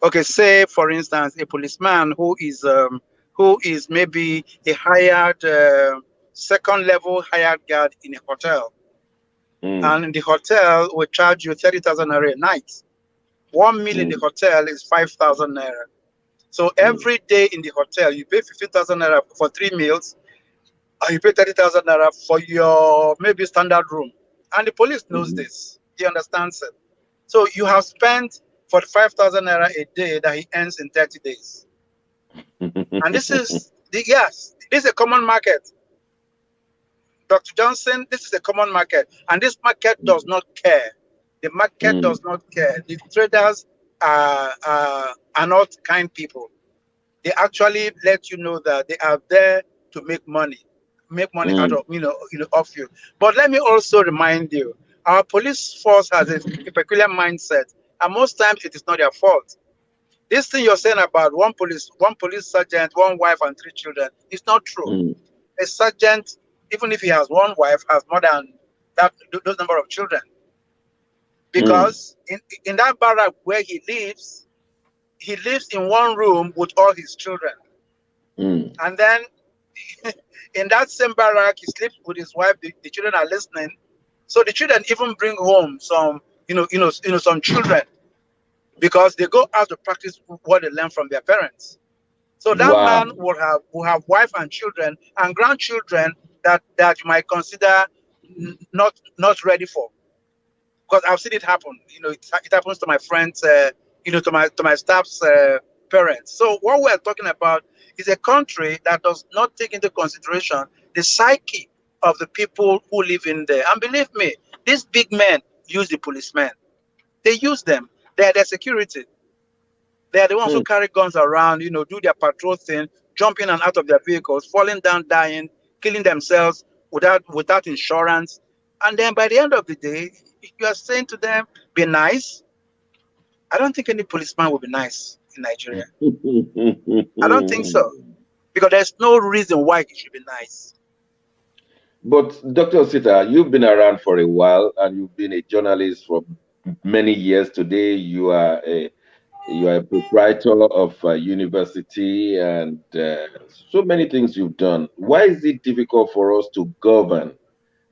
S3: Okay, say for instance, a policeman who is maybe a hired second level hired guard in a hotel, and in the hotel will charge you 30,000 naira a night. 1 meal in the hotel is 5,000 naira. So every day in the hotel, you pay 15,000 naira for 3 meals, and you pay 30,000 naira for your maybe standard room. And the police knows this. He understands it. So you have spent 45,000 naira a day that he earns in 30 days. And this is this is a common market. Dr. Johnson, this is a common market. And this market does not care. The market does not care. The traders are not kind people. They actually let you know that they are there to make money out of of you. But let me also remind you, our police force has a peculiar mindset, and most times it is not their fault. This thing you're saying about one police sergeant, one wife, and 3 children is not true. A sergeant, even if he has one wife, has more than those number of children. Because in that barrack where he lives in one room with all his children. And then in that same barrack, he sleeps with his wife. The children are listening. So the children even bring home some, some children, because they go out to practice what they learn from their parents. So that man will have wife and children and grandchildren that you might consider not ready for. Because I've seen it happen. It happens to my friends, to my staff's parents. So what we're talking about is a country that does not take into consideration the psyche of the people who live in there. And believe me, these big men use the policemen. They use them. They are their security. They are the ones who carry guns around, do their patrol thing, jump in and out of their vehicles, falling down, dying, killing themselves without insurance. And then by the end of the day, you are saying to them, be nice. I don't think any policeman will be nice in Nigeria. I don't think so. Because there's no reason why he should be nice.
S1: But Dr. Sita, you've been around for a while and you've been a journalist for many years. Today, you are a proprietor of a university and so many things you've done. Why is it difficult for us to govern?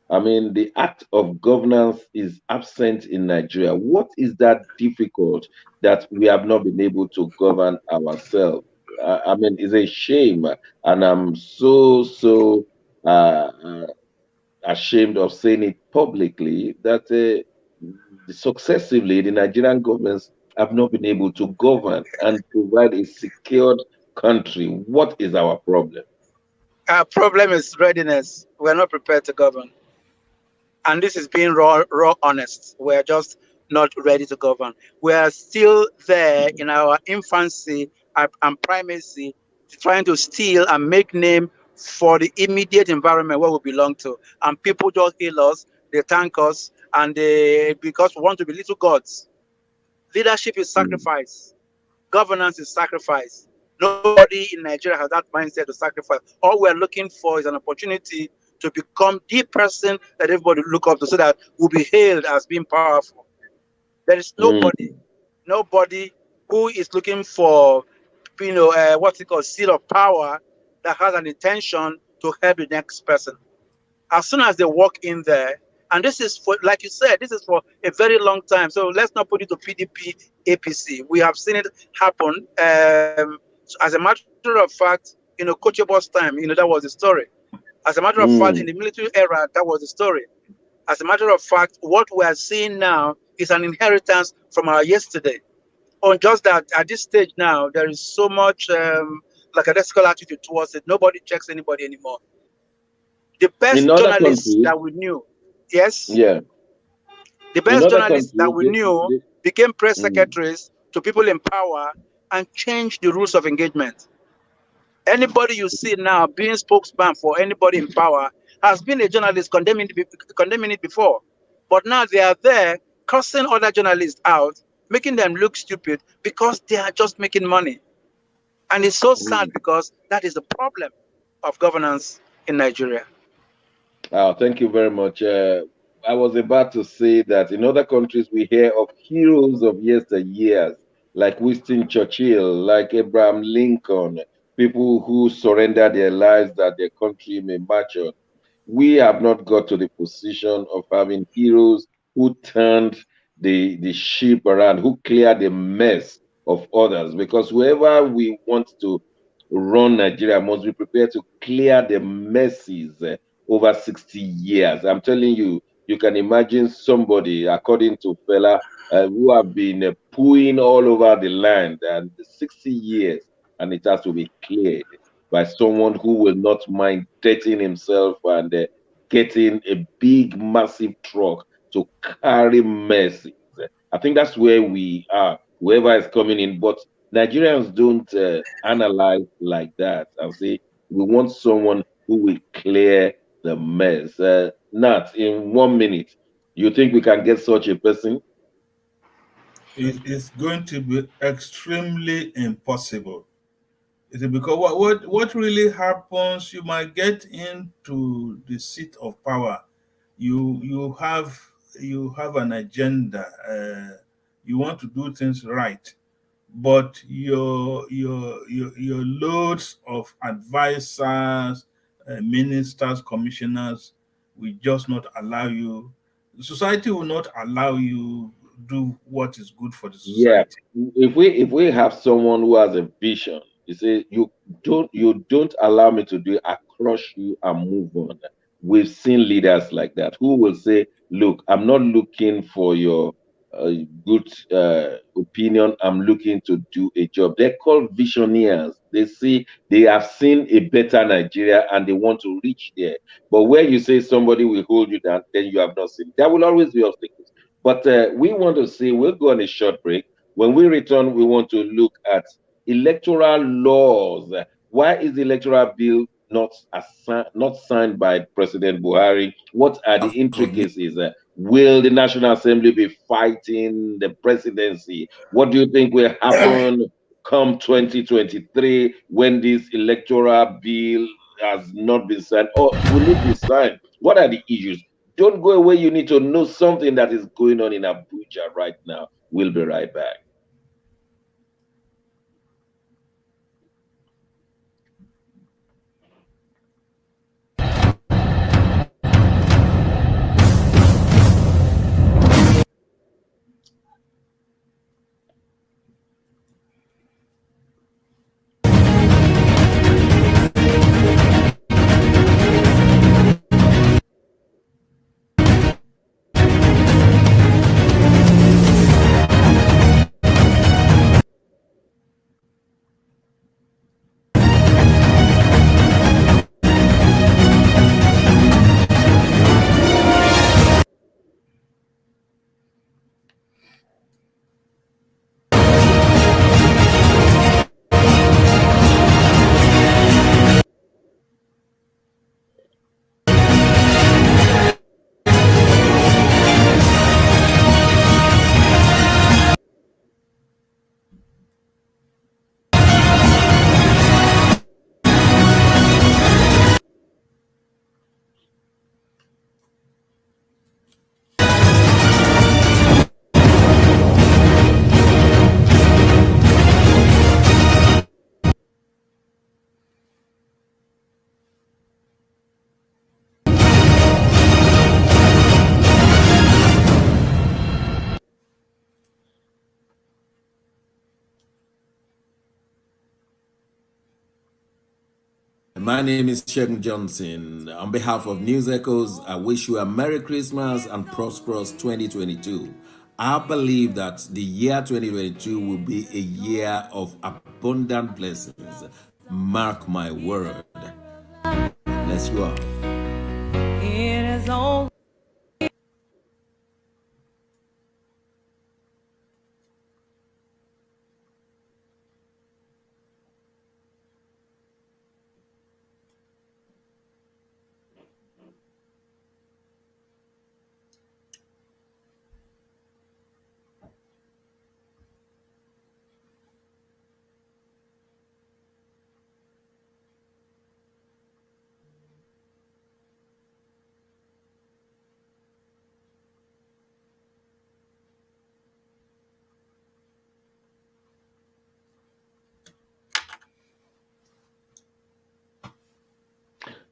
S1: I mean, the act of governance is absent in Nigeria. What is that difficult that we have not been able to govern ourselves? I mean, it's a shame, and I'm so ashamed of saying it publicly that successively the Nigerian governments have not been able to govern and provide a secured country. What is our problem?
S3: Our problem is readiness. We're not prepared to govern. And this is being raw honest. We're just not ready to govern. We are still there in our infancy and primacy, trying to steal and make name for the immediate environment where we belong to. And people just hail us, they thank us, and because we want to be little gods. Leadership is sacrifice. Governance is sacrifice. Nobody in Nigeria has that mindset to sacrifice. All we're looking for is an opportunity to become the person that everybody look up to, so that we'll be hailed as being powerful. There is nobody who is looking for, what's it called, seat of power that has an intention to help the next person. As soon as they walk in there, and this is for, like you said, this is for a very long time. So let's not put it to PDP, APC. We have seen it happen. As a matter of fact, Kochebo's time, that was the story. As a matter of fact, in the military era, that was the story. As a matter of fact, what we are seeing now is an inheritance from our yesterday. On just that, at this stage now, there is so much lackadaisical attitude towards it. Nobody checks anybody anymore. The best journalists that we knew, yes,
S1: yeah,
S3: the best journalists that we knew became press secretaries to people in power and changed the rules of engagement. Anybody you see now being spokesman for anybody in power has been a journalist condemning it before. But now they are there cursing other journalists out, making them look stupid because they are just making money. And it's so sad because that is the problem of governance in Nigeria.
S1: Oh, thank you very much. I was about to say that in other countries we hear of heroes of yesteryears, like Winston Churchill, like Abraham Lincoln, people who surrender their lives that their country may march on. We have not got to the position of having heroes who turned the ship around, who cleared the mess of others. Because whoever we want to run Nigeria must be prepared to clear the messes over 60 years. I'm telling you, you can imagine somebody, according to Fela, who have been pooing all over the land and 60 years, and it has to be cleared by someone who will not mind dirtying himself and getting a big, massive truck to carry mercy. I think that's where we are, whoever is coming in. But Nigerians don't analyze like that. I'll say we want someone who will clear the mess. Nat, in 1 minute, you think we can get such a person?
S2: It is going to be extremely impossible. Because what really happens, you might get into the seat of power. You have an agenda. You want to do things right, but your loads of advisors, ministers, commissioners will just not allow you. Society will not allow you do what is good for the society.
S1: Yeah, if we have someone who has a vision, you say you don't allow me to do it, I crush you and move on. We've seen leaders like that who will say, "Look, I'm not looking for your good opinion. I'm looking to do a job." They're called visionaries. They see they have seen a better Nigeria and they want to reach there. But where you say somebody will hold you down, then you have not seen. There will always be obstacles. But we want to see, we'll go on a short break. When we return, we want to look at electoral laws. Why is the electoral bill not signed by President Buhari? What are the intricacies? Will the National Assembly be fighting the presidency? What do you think will happen come 2023 when this electoral bill has not been signed? Or will it be signed? What are the issues? Don't go away. You need to know something that is going on in Abuja right now. We'll be right back. My name is Shegun Johnson. On behalf of News Echoes, I wish you a Merry Christmas and prosperous 2022. I believe that the year 2022 will be a year of abundant blessings. Mark my word. Bless you all. It is all.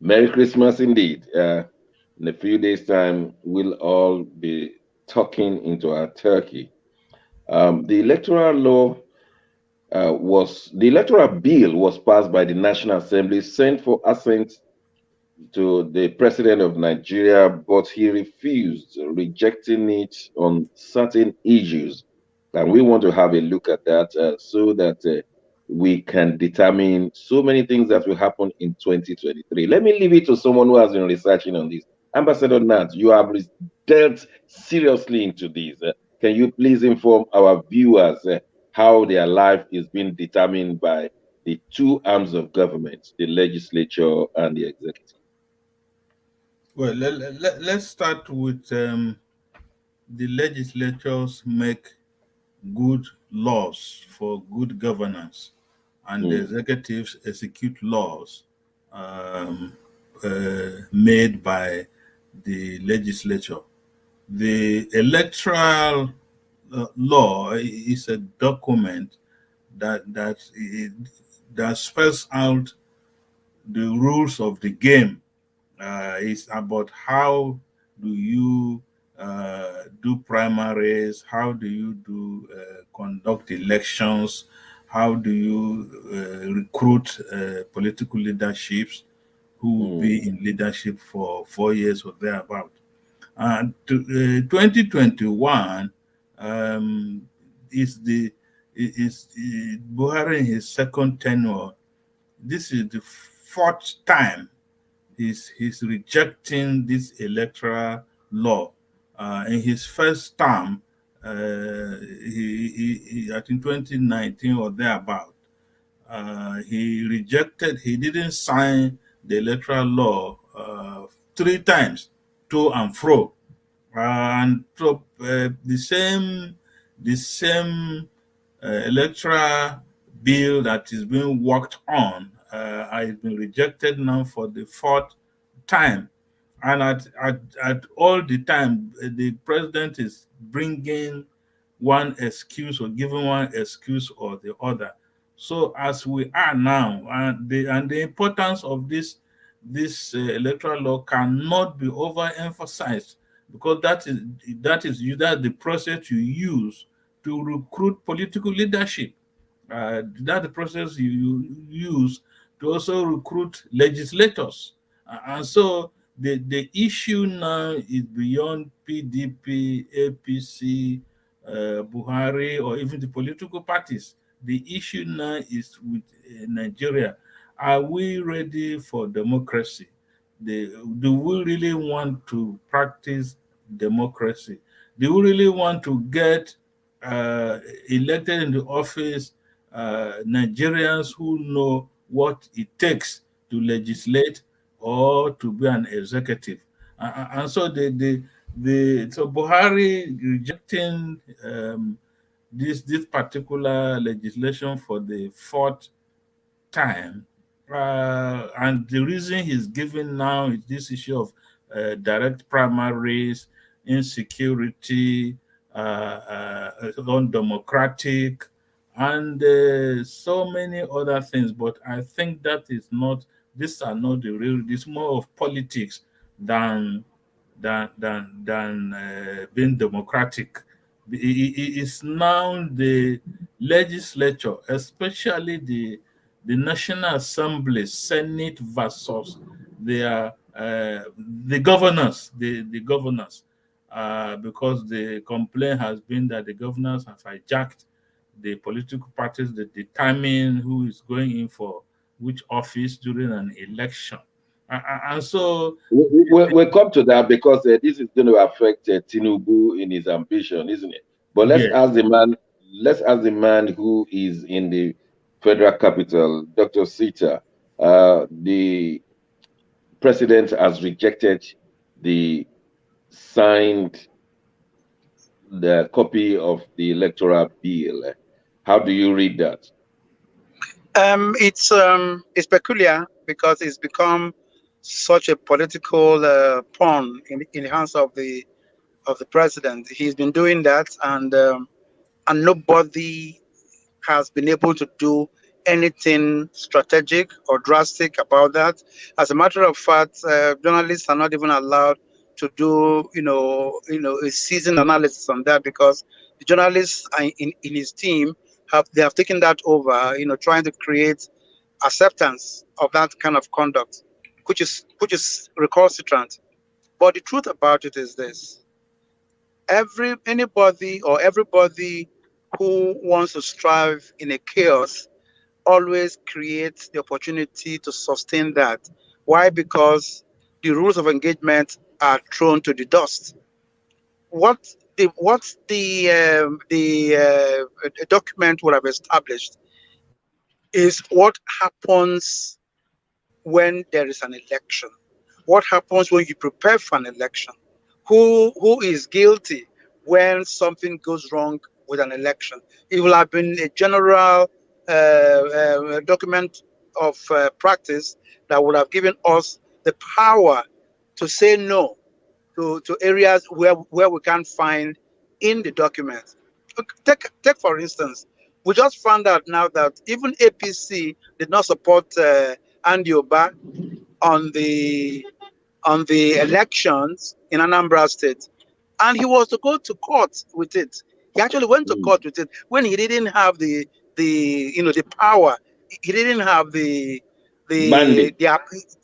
S1: Merry Christmas indeed. In a few days' time, we'll all be talking into our turkey. The electoral law the electoral bill was passed by the National Assembly, sent for assent to the president of Nigeria, but he refused, rejecting it on certain issues. And we want to have a look at that so that we can determine so many things that will happen in 2023. Let me leave it to someone who has been researching on this. Ambassador Nat, you have dealt seriously into this. Can you please inform our viewers how their life is being determined by the two arms of government, the legislature and the executive?
S2: Well, let's start with the legislatures make good laws for good governance, and the executives execute laws made by the legislature. The electoral law is a document that spells out the rules of the game. It's about how do you do primaries, how do you conduct elections, how do you recruit political leaderships who will be in leadership for 4 years or thereabout. And 2021 is Buhari in his second tenure. This is the fourth time he's rejecting this electoral law. In his first term, I think 2019 or thereabout, he didn't sign the electoral law 3 times, to and fro. And so the same electoral bill that is being worked on has been rejected now for the fourth time. And at all the time, the president is bringing one excuse or giving one excuse or the other. So as we are now, and the importance of this electoral law cannot be overemphasized, because that is the process you use to recruit political leadership. That's the process you use to also recruit legislators. And so the issue now is beyond PDP, APC, Buhari, or even the political parties. The issue now is with Nigeria. Are we ready for democracy? Do we really want to practice democracy? Do we really want to get elected in the office Nigerians who know what it takes to legislate or to be an executive? And so so Buhari rejecting this particular legislation for the fourth time, and the reason he's giving now is this issue of direct primaries, insecurity, undemocratic, and so many other things. But I think that is not; these are not the real. It's more of politics than being democratic. It's now the legislature, especially the National Assembly, Senate versus the governors, the governors, because the complaint has been that the governors have hijacked the political parties that determine who is going in for which office during an election. And so
S1: we'll come to that because this is going to affect Tinubu in his ambition, isn't it? But let's
S2: yeah.
S1: ask the man. Let's ask the man who is in the federal capital, Dr. Sita. The president has rejected the signed the copy of the electoral bill. How do you read that?
S3: It's peculiar because it's become such a political pawn in the hands of the president. He's been doing that, and nobody has been able to do anything strategic or drastic about that. As a matter of fact, journalists are not even allowed to do, a seasoned analysis on that because the journalists in his team have taken that over, trying to create acceptance of that kind of conduct, which is recalcitrant. But the truth about it is this: anybody or everybody who wants to strive in a chaos always creates the opportunity to sustain that. Why? Because the rules of engagement are thrown to the dust. What the document would have established is what happens when there is an election. What happens when you prepare for an election? Who is guilty when something goes wrong with an election? It will have been a general document of practice that would have given us the power to say no to areas where we can't find in the document. Take for instance, we just found out now that even APC did not support Andy Oba on the elections in Anambra State, and he was to go to court with it. He actually went to court with it when he didn't have the power. He didn't have the
S1: Mandate.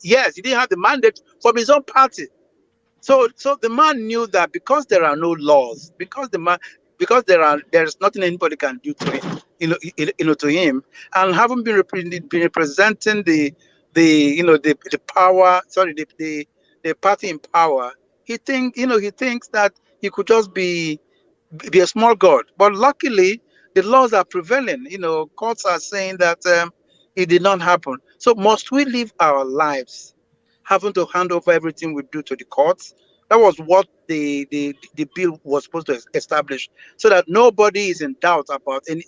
S3: yes, he didn't have the mandate from his own party. So the man knew that because there are no laws, because there's nothing anybody can do to him, to him, and having been representing the power, sorry, the party in power, he thinks that he could just be a small god. But luckily, the laws are prevailing. Courts are saying that it did not happen. So must we live our lives having to hand over everything we do to the courts? That was what the bill was supposed to establish, so that nobody is in doubt about any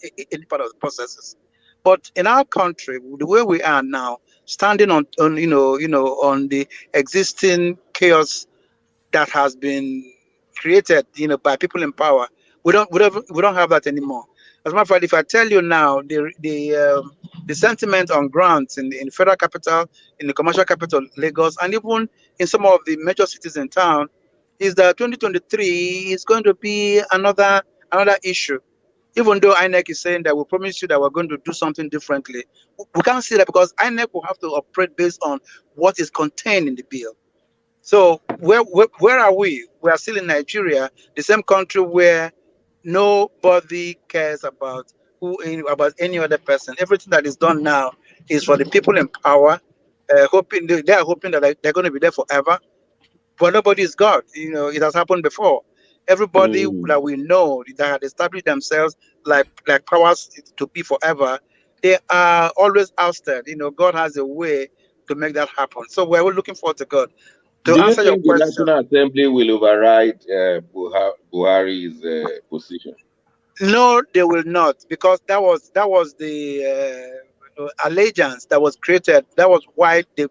S3: part of the processes. But in our country, the way we are now, standing on the existing chaos that has been created, by people in power, we don't have that anymore. As a matter of fact, if I tell you now, the sentiment on grounds in the federal capital, in the commercial capital, Lagos, and even in some of the major cities in town, is that 2023 is going to be another issue. Even though INEC is saying that we promise you that we're going to do something differently, we can't see that because INEC will have to operate based on what is contained in the bill. So where are we? We are still in Nigeria, the same country where nobody cares about any other person. Everything that is done now is for the people in power, they are hoping that they're going to be there forever. But nobody is God. It has happened before. Everybody that we know that had established themselves like powers to be forever, they are always ousted. God has a way to make that happen. So we're looking forward to God. To
S1: Do you
S3: answer your
S1: think the
S3: question,
S1: National Assembly will override Buhari's position?
S3: no, they will not, because that was the allegiance that was created. That was why they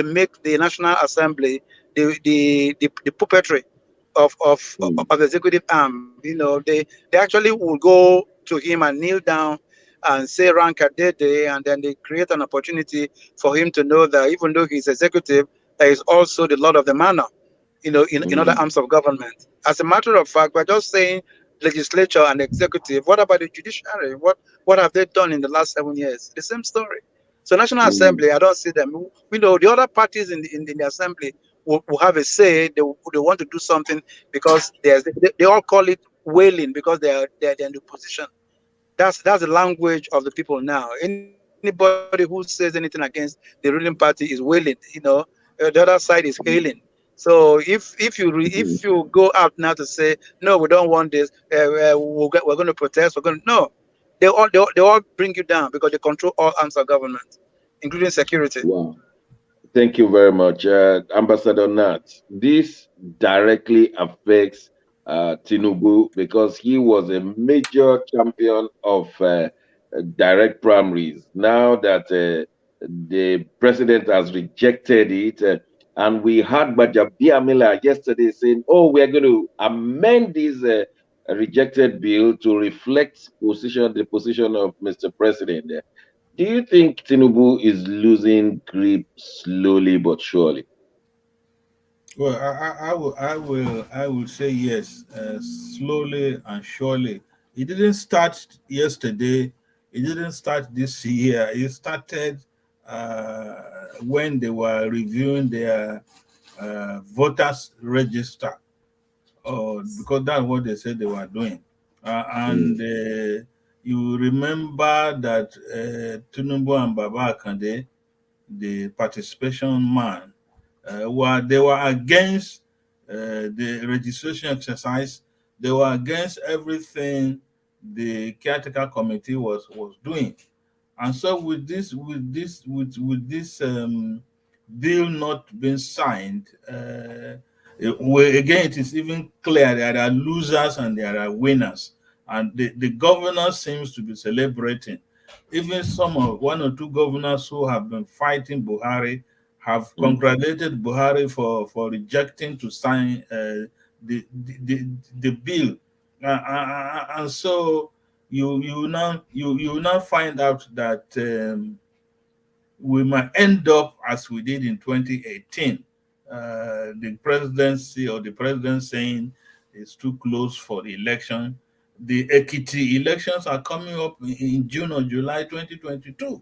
S3: make the National Assembly the puppetry of the executive arm. They actually will go to him and kneel down and say rank dede, and then they create an opportunity for him to know that even though he's executive, there is also the Lord of the Manor, in other arms of government. As a matter of fact, we're just saying legislature and executive. What about the judiciary? What have they done in the last 7 years? The same story. So National Assembly, I don't see them. We know the other parties in the assembly will have a say. They want to do something because they all call it wailing because they're in the position. That's the language of the people now. Anybody who says anything against the ruling party is wailing. The other side is hailing. So if you go out now to say no, we don't want this, we're going to protest. No, they all bring you down because they control all arms of government, including security.
S1: Wow. Thank you very much, Ambassador Nat. This directly affects Tinubu because he was a major champion of direct primaries. Now that the president has rejected it, and we heard Bajabiamila yesterday saying, "Oh, we are going to amend this rejected bill to reflect the position of Mr. President." Do you think Tinubu is losing grip slowly but surely?
S2: Well, I will say yes, slowly and surely. It didn't start yesterday. It didn't start this year. It started when they were reviewing their voters register, because that's what they said they were doing. And you remember that Tinubu and Baba Akande, the participation man, they were against the registration exercise. They were against everything the caretaker committee was doing. And so with this bill not being signed, again, it is even clear there are losers and there are winners. And the governor seems to be celebrating. Even one or two governors who have been fighting Buhari have congratulated Buhari for rejecting to sign the bill. And so you now find out that we might end up as we did in 2018. The presidency or the president saying it's too close for the election. The Ekiti elections are coming up in June or July 2022.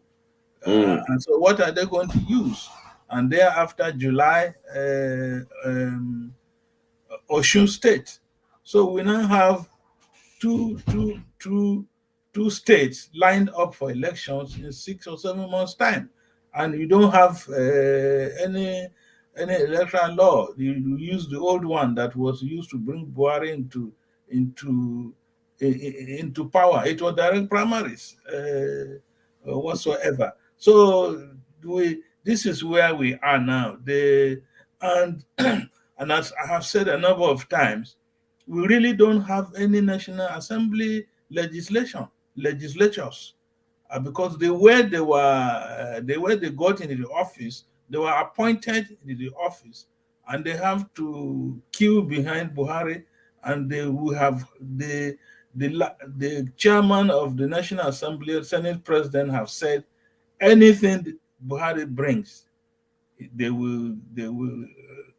S2: And so what are they going to use? And thereafter, July, Osun State. So we now have two states lined up for elections in 6 or 7 months' time, and you don't have any electoral law. You use the old one that was used to bring Buhari into power. It was direct primaries whatsoever. So this is where we are now. And as I have said a number of times, we really don't have any National Assembly legislatures, because the way they got into the office, they were appointed in the office, and they have to queue behind Buhari, and they will have the chairman of the National Assembly, Senate President, have said anything Buhari brings, they will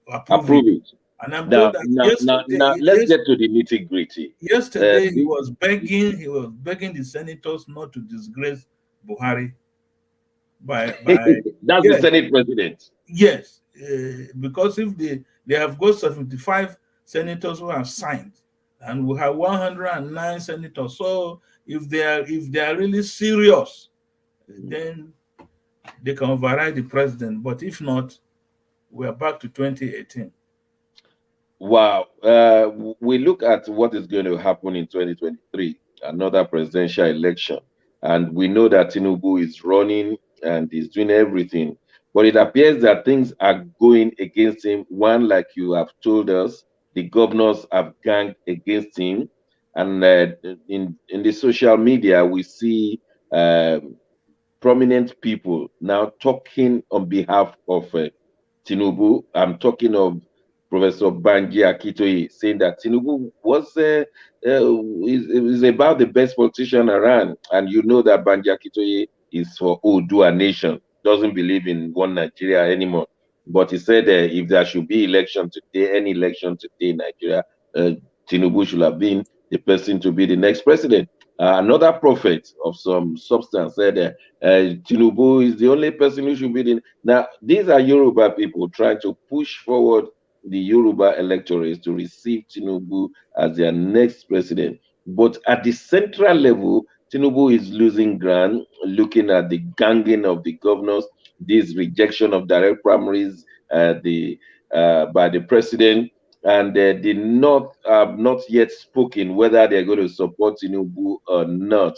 S2: approve it. And I'm told that
S1: now, let's get to the nitty gritty.
S2: Yesterday, he was begging the senators not to disgrace Buhari. That's
S1: the Senate president.
S2: Yes, because if they have got 75 senators who have signed, and we have 109 senators. So if they are really serious, then they can override the president. But if not, we are back to 2018.
S1: Wow. We look at what is going to happen in 2023, another presidential election. And we know that Tinubu is running and is doing everything. But it appears that things are going against him. One, like you have told us, the governors have ganged against him. And in the social media, we see prominent people now talking on behalf of Tinubu. I'm talking of Professor Banji Akitoye, saying that Tinubu is about the best politician around. And you know that Banji Akitoye is for Odua nation, doesn't believe in one Nigeria anymore. But he said if there should be election today, any election today in Nigeria, Tinubu should have been the person to be the next president. another prophet of some substance said Tinubu is the only person who should be in. Now, these are Yoruba people trying to push forward the Yoruba electorates to receive Tinubu as their next president. But at the central level, Tinubu is losing ground, looking at the ganging of the governors, this rejection of direct primaries by the president, and the North have not yet spoken whether they're going to support Tinubu or not.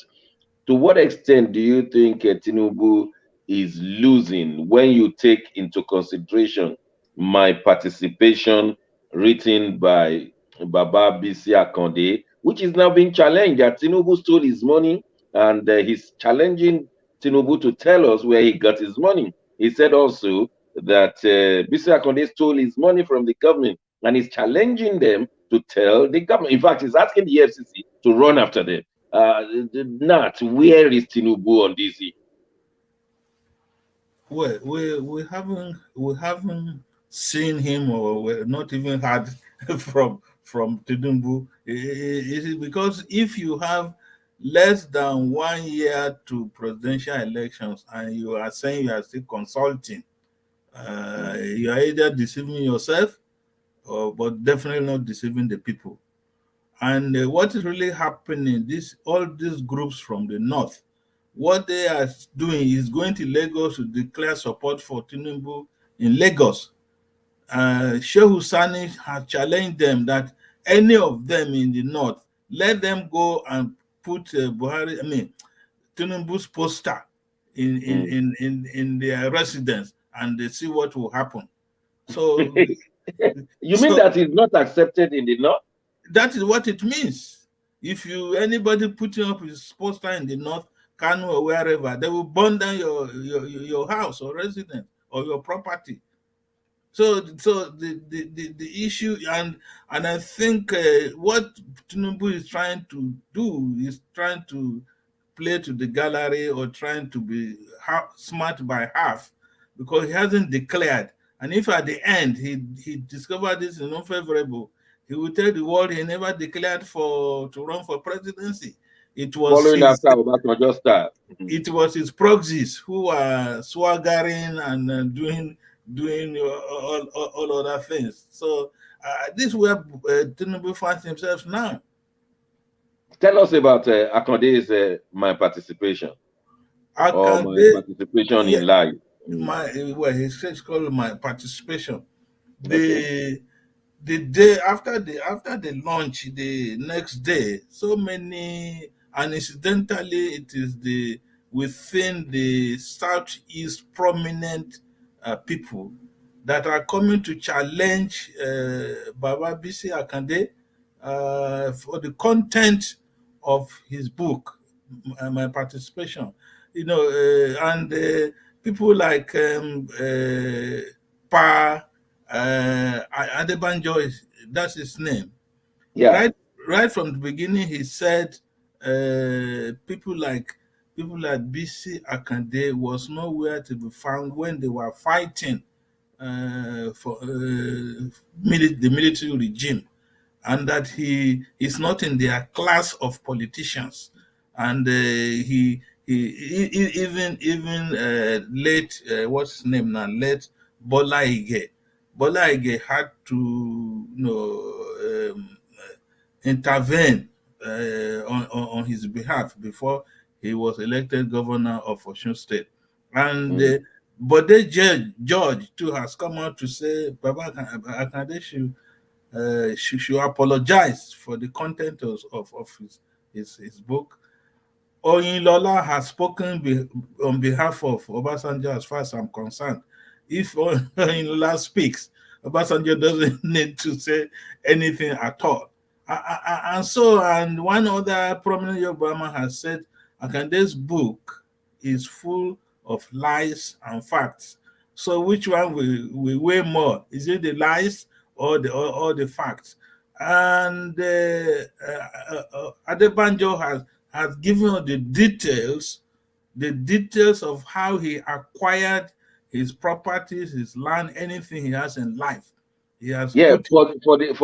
S1: To what extent do you think Tinubu is losing when you take into consideration my participation written by Baba Bisi Akonde, which is now being challenged that Tinubu stole his money, and he's challenging Tinubu to tell us where he got his money. He said also that Bisi Akonde stole his money from the government, and he's challenging them to tell the government. In fact, he's asking the FCC to run after them. Nat, where is Tinubu on this?
S2: Well, we haven't seen him, or we're not even heard from Tinubu. It is because if you have less than 1 year to presidential elections and you are saying you are still consulting, you are either deceiving yourself, but definitely not deceiving the people. And what is really happening? All these groups from the north, what they are doing is going to Lagos to declare support for Tinubu in Lagos. Shehu Sani has challenged them that any of them in the north, let them go and put Tinubu's poster in their residence, and they see what will happen. So
S1: you mean that is not accepted in the north?
S2: That is what it means. If anybody putting up his poster in the north, Kano or wherever, they will burn down your house or residence or your property. So the issue, and I think what Tinubu is trying to do is trying to play to the gallery, or trying to be smart by half, because he hasn't declared. And if at the end he discovered this is unfavorable, he will tell the world he never declared to run for presidency. It was
S1: following after Obasanjo style.
S2: It was his proxies who were swaggering and doing all other things. So this is where Tinubu finds himself now.
S1: Tell us about Akonde's My Participation. Or My Participation in Life.
S2: It's called My Participation. The day after the launch, the next day, so many, and incidentally, it is within the Southeast prominent people that are coming to challenge Baba Bisi Akande for the content of his book, My Participation. And people like Pa Adebanjo, that's his name.
S1: Yeah.
S2: Right from the beginning, he said people like Bisi Akande was nowhere to be found when they were fighting for the military regime, and that he is not in their class of politicians. And he even late what's his name now, late Bola Ige had to intervene on his behalf before he was elected governor of Osun State. And but the judge too has come out to say Baba Akande should apologize for the content of his book. Oyinlola has spoken on behalf of Obasanjo, as far as I'm concerned. If Oyinlola speaks, Obasanjo doesn't need to say anything at all. And one other prominent Yoruba has said Akande's book is full of lies and facts. So which one will weigh more? Is it the lies or the facts? And Adebanjo has given us the details of how he acquired his properties, his land, anything he has in life. He has
S1: for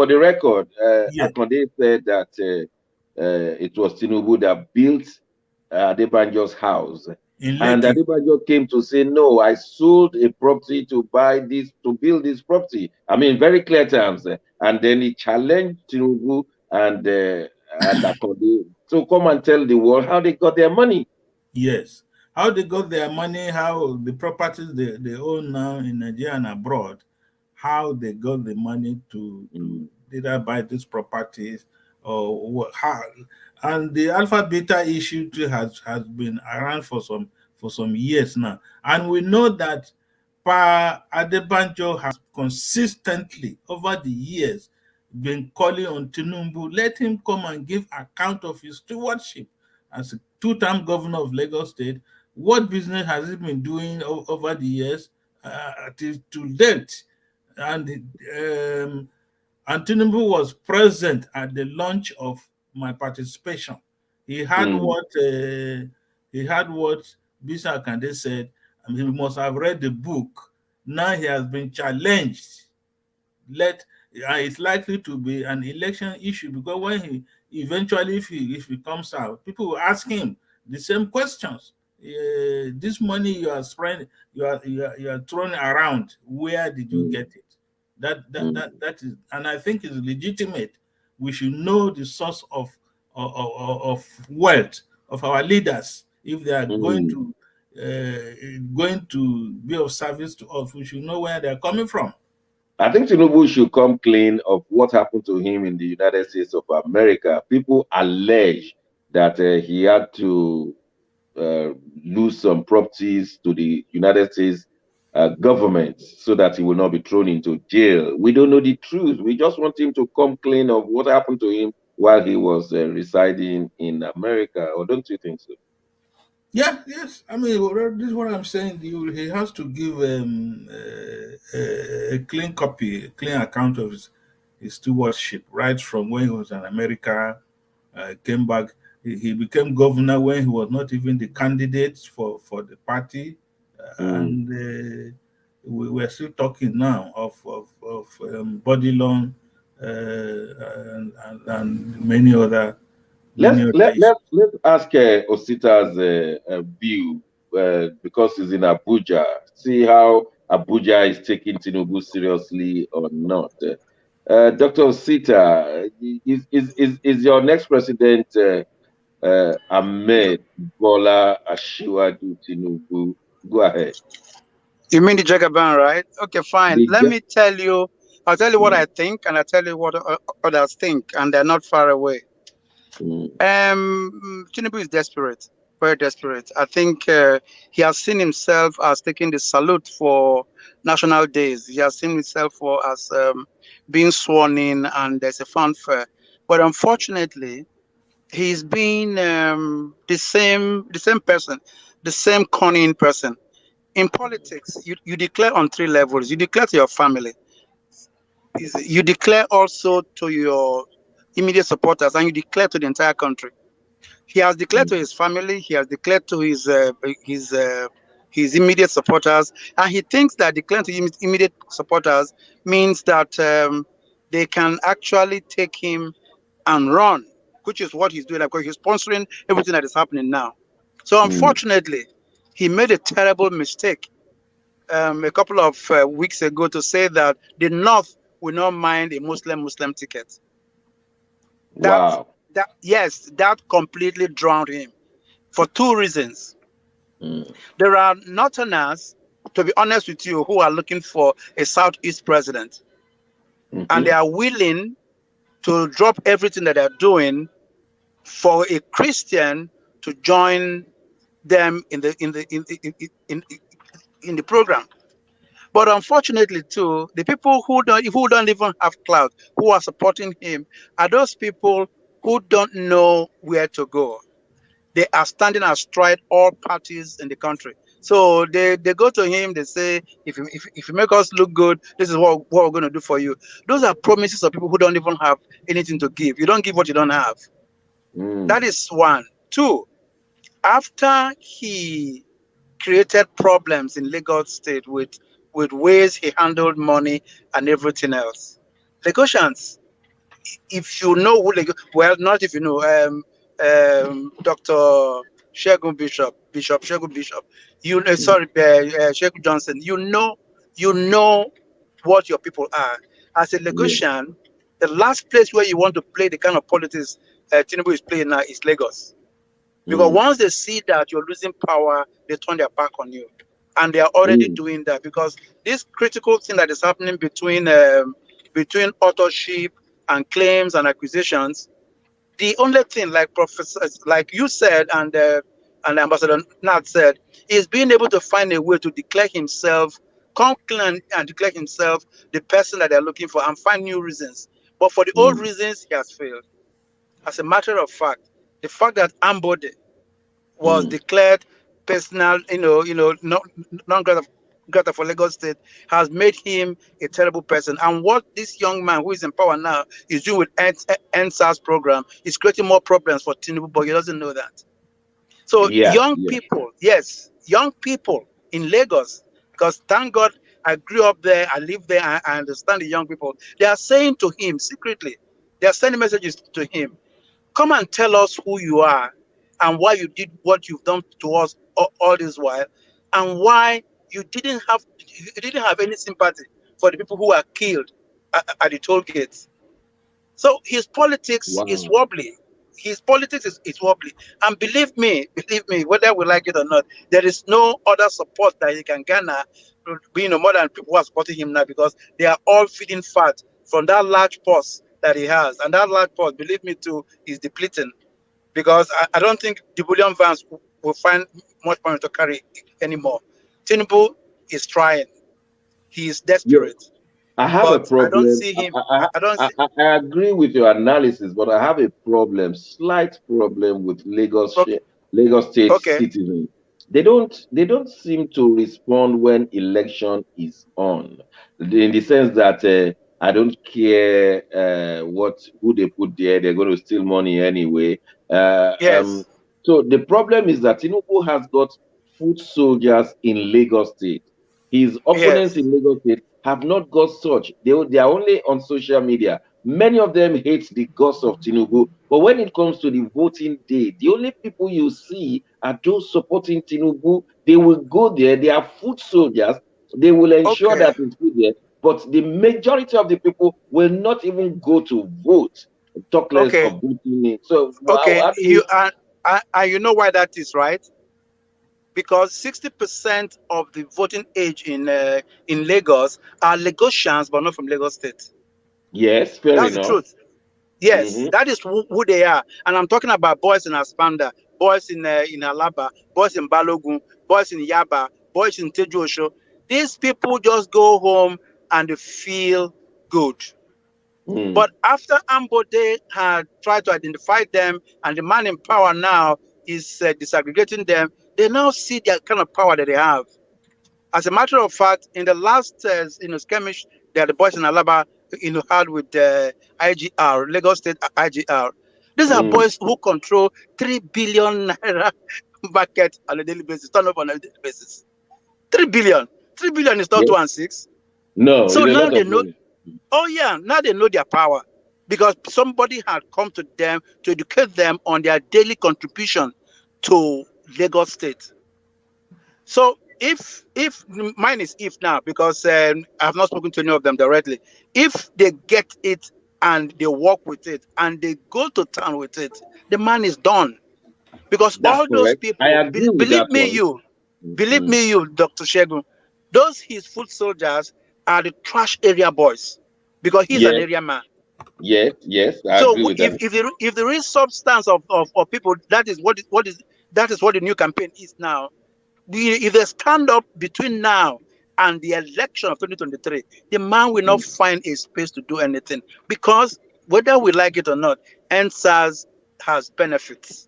S1: the record, Akonde said that it was Tinubu that built Adebanjo's house.
S2: In
S1: And
S2: Lekki.
S1: Adebanjo came to say, no, I sold a property to buy this, to build this property. I mean, very clear terms. And then he challenged Tinubu and Akode to come and tell the world how they got their money.
S2: Yes. How they got their money, how the properties they own now in Nigeria and abroad, how they got the money to either buy these properties or how. And the alpha beta issue too has been around for some years now. And we know that Pa Adebanjo has consistently over the years been calling on Tinubu, let him come and give account of his stewardship as a two-term governor of Lagos State. What business has he been doing over the years to date? And Tinubu was present at the launch of my participation. He had what Bisa Kande said. He must have read the book. Now he has been challenged. It's likely to be an election issue because when he eventually, if he comes out, people will ask him the same questions. This money you are spreading, you are throwing around, where did you get it? That is, and I think is legitimate. We should know the source of wealth of our leaders. If they are going to be of service to us, we should know where they are coming from.
S1: I think Tinubu should come clean of what happened to him in the United States of America. People allege that he had to lose some properties to the United States government so that he will not be thrown into jail. We don't know the truth. We just want him to come clean of what happened to him while he was residing in America. Or don't you think so?
S2: Yeah, yes. I mean, this is what I'm saying. He has to give a clean copy, a clean account of his stewardship, right from when he was in America, came back. He became governor when he was not even the candidate for the party, and we were still talking now of body loan and many other.
S1: Let's ask Osita's view because he's in Abuja. See how Abuja is taking Tinubu seriously or not. Dr. Osita, is your next president Ahmed Bola Ashiwaju Tinubu? Go ahead.
S3: You mean the Jagaban, right? Okay, fine. Let me tell you. I'll tell you what I think, and I'll tell you what others think, and they're not far away. Tinubu is desperate, very desperate. I think he has seen himself as taking the salute for national days. He has seen himself as being sworn in, and there's a fanfare. But unfortunately, he's been the same person, the same cunning person. In politics, you declare on three levels. You declare to your family. You declare also to your immediate supporters, and you declare to the entire country. He has declared to his family. He has declared to his immediate supporters, and he thinks that declaring to his immediate supporters means that they can actually take him and run, which is what he's doing. Because he's sponsoring everything that is happening now. So unfortunately, he made a terrible mistake a couple of weeks ago to say that the North will not mind a Muslim ticket.
S1: Wow.
S3: That completely drowned him for two reasons. There are Northerners, to be honest with you, who are looking for a Southeast president, and they are willing to drop everything that they're doing for a Christian to join them in the program. But unfortunately, too, the people who don't even have clout, who are supporting him, are those people who don't know where to go. They are standing astride all parties in the country. So they go to him, they say, if you make us look good, this is what we're going to do for you. Those are promises of people who don't even have anything to give. You don't give what you don't have. That is one. Two, after he created problems in Lagos State with ways he handled money and everything else, Lagosians if you know who well, not if you know, Dr. Shegun Bishop, Shegun Bishop, sorry, Shegun Johnson, you know what your people are. As a Lagosian, the last place where you want to play the kind of politics Tinubu is playing now is Lagos. Because once they see that you're losing power, they turn their back on you. And they are already doing that, because this critical thing that is happening between authorship and claims and acquisitions, the only thing, like professors, like you said, and Ambassador Nat said, is being able to find a way to declare himself, come clean and declare himself the person that they're looking for, and find new reasons. But for the old reasons, he has failed. As a matter of fact, the fact that Ambode was declared personal, non-grata for Lagos State, has made him a terrible person. And what this young man who is in power now is doing with NSAS program is creating more problems for Tinubu, but he doesn't know that. So young people in Lagos, because thank God I grew up there, I live there, I understand the young people. They are saying to him secretly, they are sending messages to him, come and tell us who you are and why you did what you've done to us all this while, and why you didn't have any sympathy for the people who were killed at the toll gates. So his politics is wobbly. His politics is wobbly. And believe me, whether we like it or not, there is no other support that he can garner, more than people who are supporting him now, because they are all feeding fat from that large purse that he has. And that large purse, believe me too, is depleting. Because I don't think the bullion vans will find much money to carry anymore. Tinubu is trying. He is desperate.
S1: I have a problem.
S3: I don't see him.
S1: I agree with your analysis, but I have a slight problem with Lagos State citizens. They don't seem to respond when election is on, in the sense that I don't care who they put there. They're going to steal money anyway.
S3: Yes.
S1: So the problem is that Tinubu has got foot soldiers in Lagos State. His opponents in Lagos State have not got such. They are only on social media. Many of them hate the guts of Tinubu. But when it comes to the voting day, the only people you see are those supporting Tinubu. They will go there. They are foot soldiers. They will ensure that it's good there. But the majority of the people will not even go to vote. Talk less of voting. So
S3: you know why that is, right? Because 60% of the voting age in Lagos are Lagosians, but not from Lagos State.
S1: Yes, fair enough.
S3: That's the truth. Yes, that is who they are. And I'm talking about boys in Aspanda, boys in Alaba, boys in Balogun, boys in Yaba, boys in Tejuosho. These people just go home and they feel good. But after Ambode had tried to identify them, and the man in power now is disaggregating them, they now see the kind of power that they have. As a matter of fact, in the last skirmish that the boys in Alaba had with IGR, Lagos State IGR, these are boys who control 3 billion naira market on a daily basis, turnover on a daily basis. 3 billion. 3 billion is not 2 and 6.
S1: No.
S3: So now they know. Oh yeah, now they know their power, because somebody had come to them to educate them on their daily contribution to Lagos State. So if mine is if now, because I have not spoken to any of them directly. If they get it and they work with it and they go to town with it, the man is done. Because
S1: that's
S3: all those people, believe me, you, Dr. Shegun, those his foot soldiers are the trash area boys, because he's an area man.
S1: Yes, I agree with that.
S3: If there is substance of people, that is what the new campaign is now. If they stand up between now and the election of 2023, the man will not find a space to do anything, because whether we like it or not, NSAS has benefits.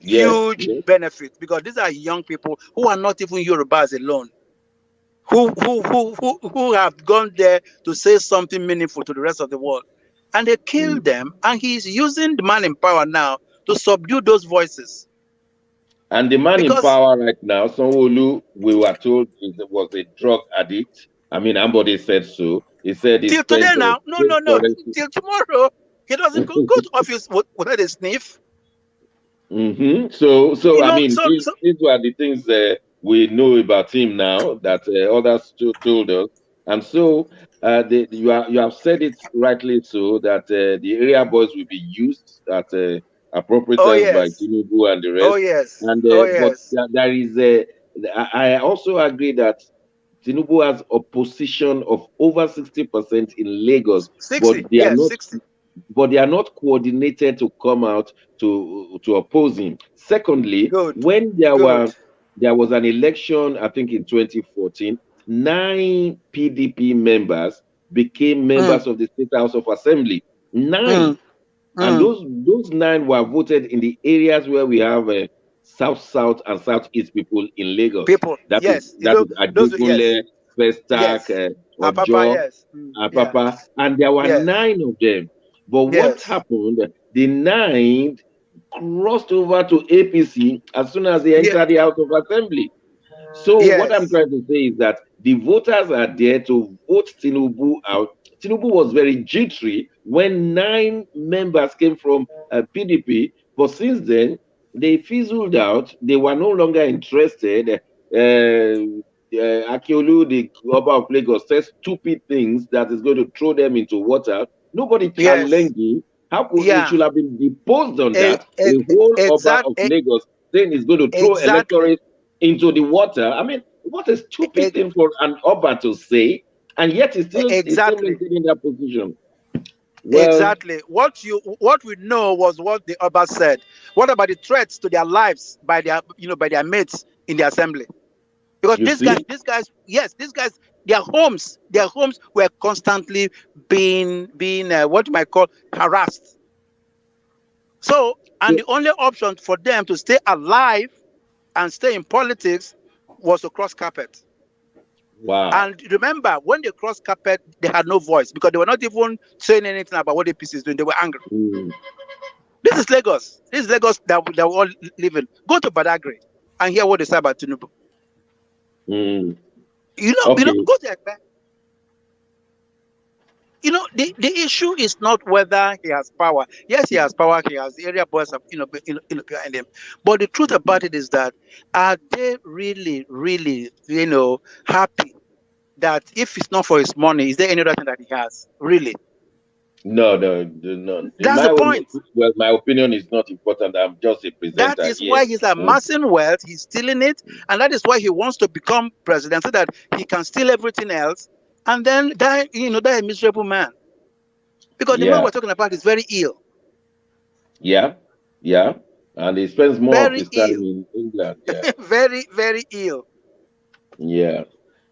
S3: Huge benefits, because these are young people who are not even Yorubas alone, who have gone there to say something meaningful to the rest of the world, and they killed them. And he's using the man in power now to subdue those voices.
S1: And the man in power right now, Sanwo-Olu, we were told was a drug addict. I mean, Ambode said so. He said he
S3: till
S1: spent
S3: today now. No.
S1: currency.
S3: Till tomorrow, he doesn't go to office without a sniff.
S1: So I mean,
S3: So
S1: these were the things we know about him now that others told us, and so you have said it rightly so that the area boys will be used at appropriate
S3: oh
S1: times by
S3: yes,
S1: Tinubu and the
S3: oh
S1: rest,
S3: yes,
S1: and
S3: oh
S1: but
S3: yes.
S1: there is I also agree that Tinubu has opposition of over 60% in Lagos, but
S3: 60,
S1: they are
S3: yes,
S1: not
S3: 60.
S1: coordinated to come out to oppose him. Secondly,
S3: Good,
S1: when
S3: good.
S1: there was an election, I think in 2014, 9 PDP members became
S3: Mm,
S1: members of the State House of Assembly. 9.
S3: mm,
S1: And
S3: mm.
S1: those 9 were voted in the areas where we have south and southeast people in Lagos.
S3: People,
S1: That is
S3: yes, those, yes,
S1: Ajegunle, Festac,
S3: yes. Papa,
S1: Ojo,
S3: yes, yeah,
S1: Apapa, and there were
S3: yes,
S1: 9 of them. But what
S3: yes,
S1: happened? The 9 crossed over to APC as soon as they
S3: yeah,
S1: entered the House of Assembly. So what I'm
S3: yes,
S1: trying to say is that the voters are there to vote Tinubu out. Tinubu was very jittery when 9 members came from PDP, but since then they fizzled out. They were no longer interested. Akiolu, the Oba of Lagos, says stupid things that is going to throw them into water. Nobody
S3: yes,
S1: challenging. How could it
S3: yeah.
S1: should have been deposed on
S3: E-
S1: that?
S3: e-
S1: A whole Oba
S3: exact,
S1: of Lagos saying he's going to throw
S3: exactly,
S1: electorate into the water. I mean, what a stupid
S3: e-
S1: thing for an Oba to say, and yet he's still
S3: exactly.
S1: maintaining that position. Well,
S3: Exactly. What we know was what the Oba said. What about the threats to their lives by their mates in the assembly? Because
S1: you see,
S3: yes, these guys, their homes were constantly being what you might call harassed. So, and the only option for them to stay alive and stay in politics was to cross carpet.
S1: wow.
S3: And remember, when they crossed carpet, they had no voice because they were not even saying anything about what APC is doing. They were angry.
S1: Mm,
S3: This is Lagos. This is Lagos that we all live in. Go to Badagry and hear what they say about Tinubu.
S1: mm.
S3: Go
S1: Okay.
S3: to Ekpe. The issue is not whether he has power. Yes, he has power. He has the area boys, behind him. But the truth about it is that are they really, really, happy that if it's not for his money, is there any other thing that he has? Really?
S1: No. In
S3: That's the point.
S1: my opinion is not important. I'm just a
S3: That
S1: presenter
S3: is
S1: here.
S3: why he's amassing wealth. He's stealing it, and that is why he wants to become president so that he can steal everything else and then die. Die a miserable man. Because the man
S1: Yeah,
S3: we're talking about is very ill.
S1: yeah, yeah. And he spends more of
S3: Very
S1: his time
S3: ill.
S1: in England. Yeah.
S3: Very, very ill.
S1: Yeah.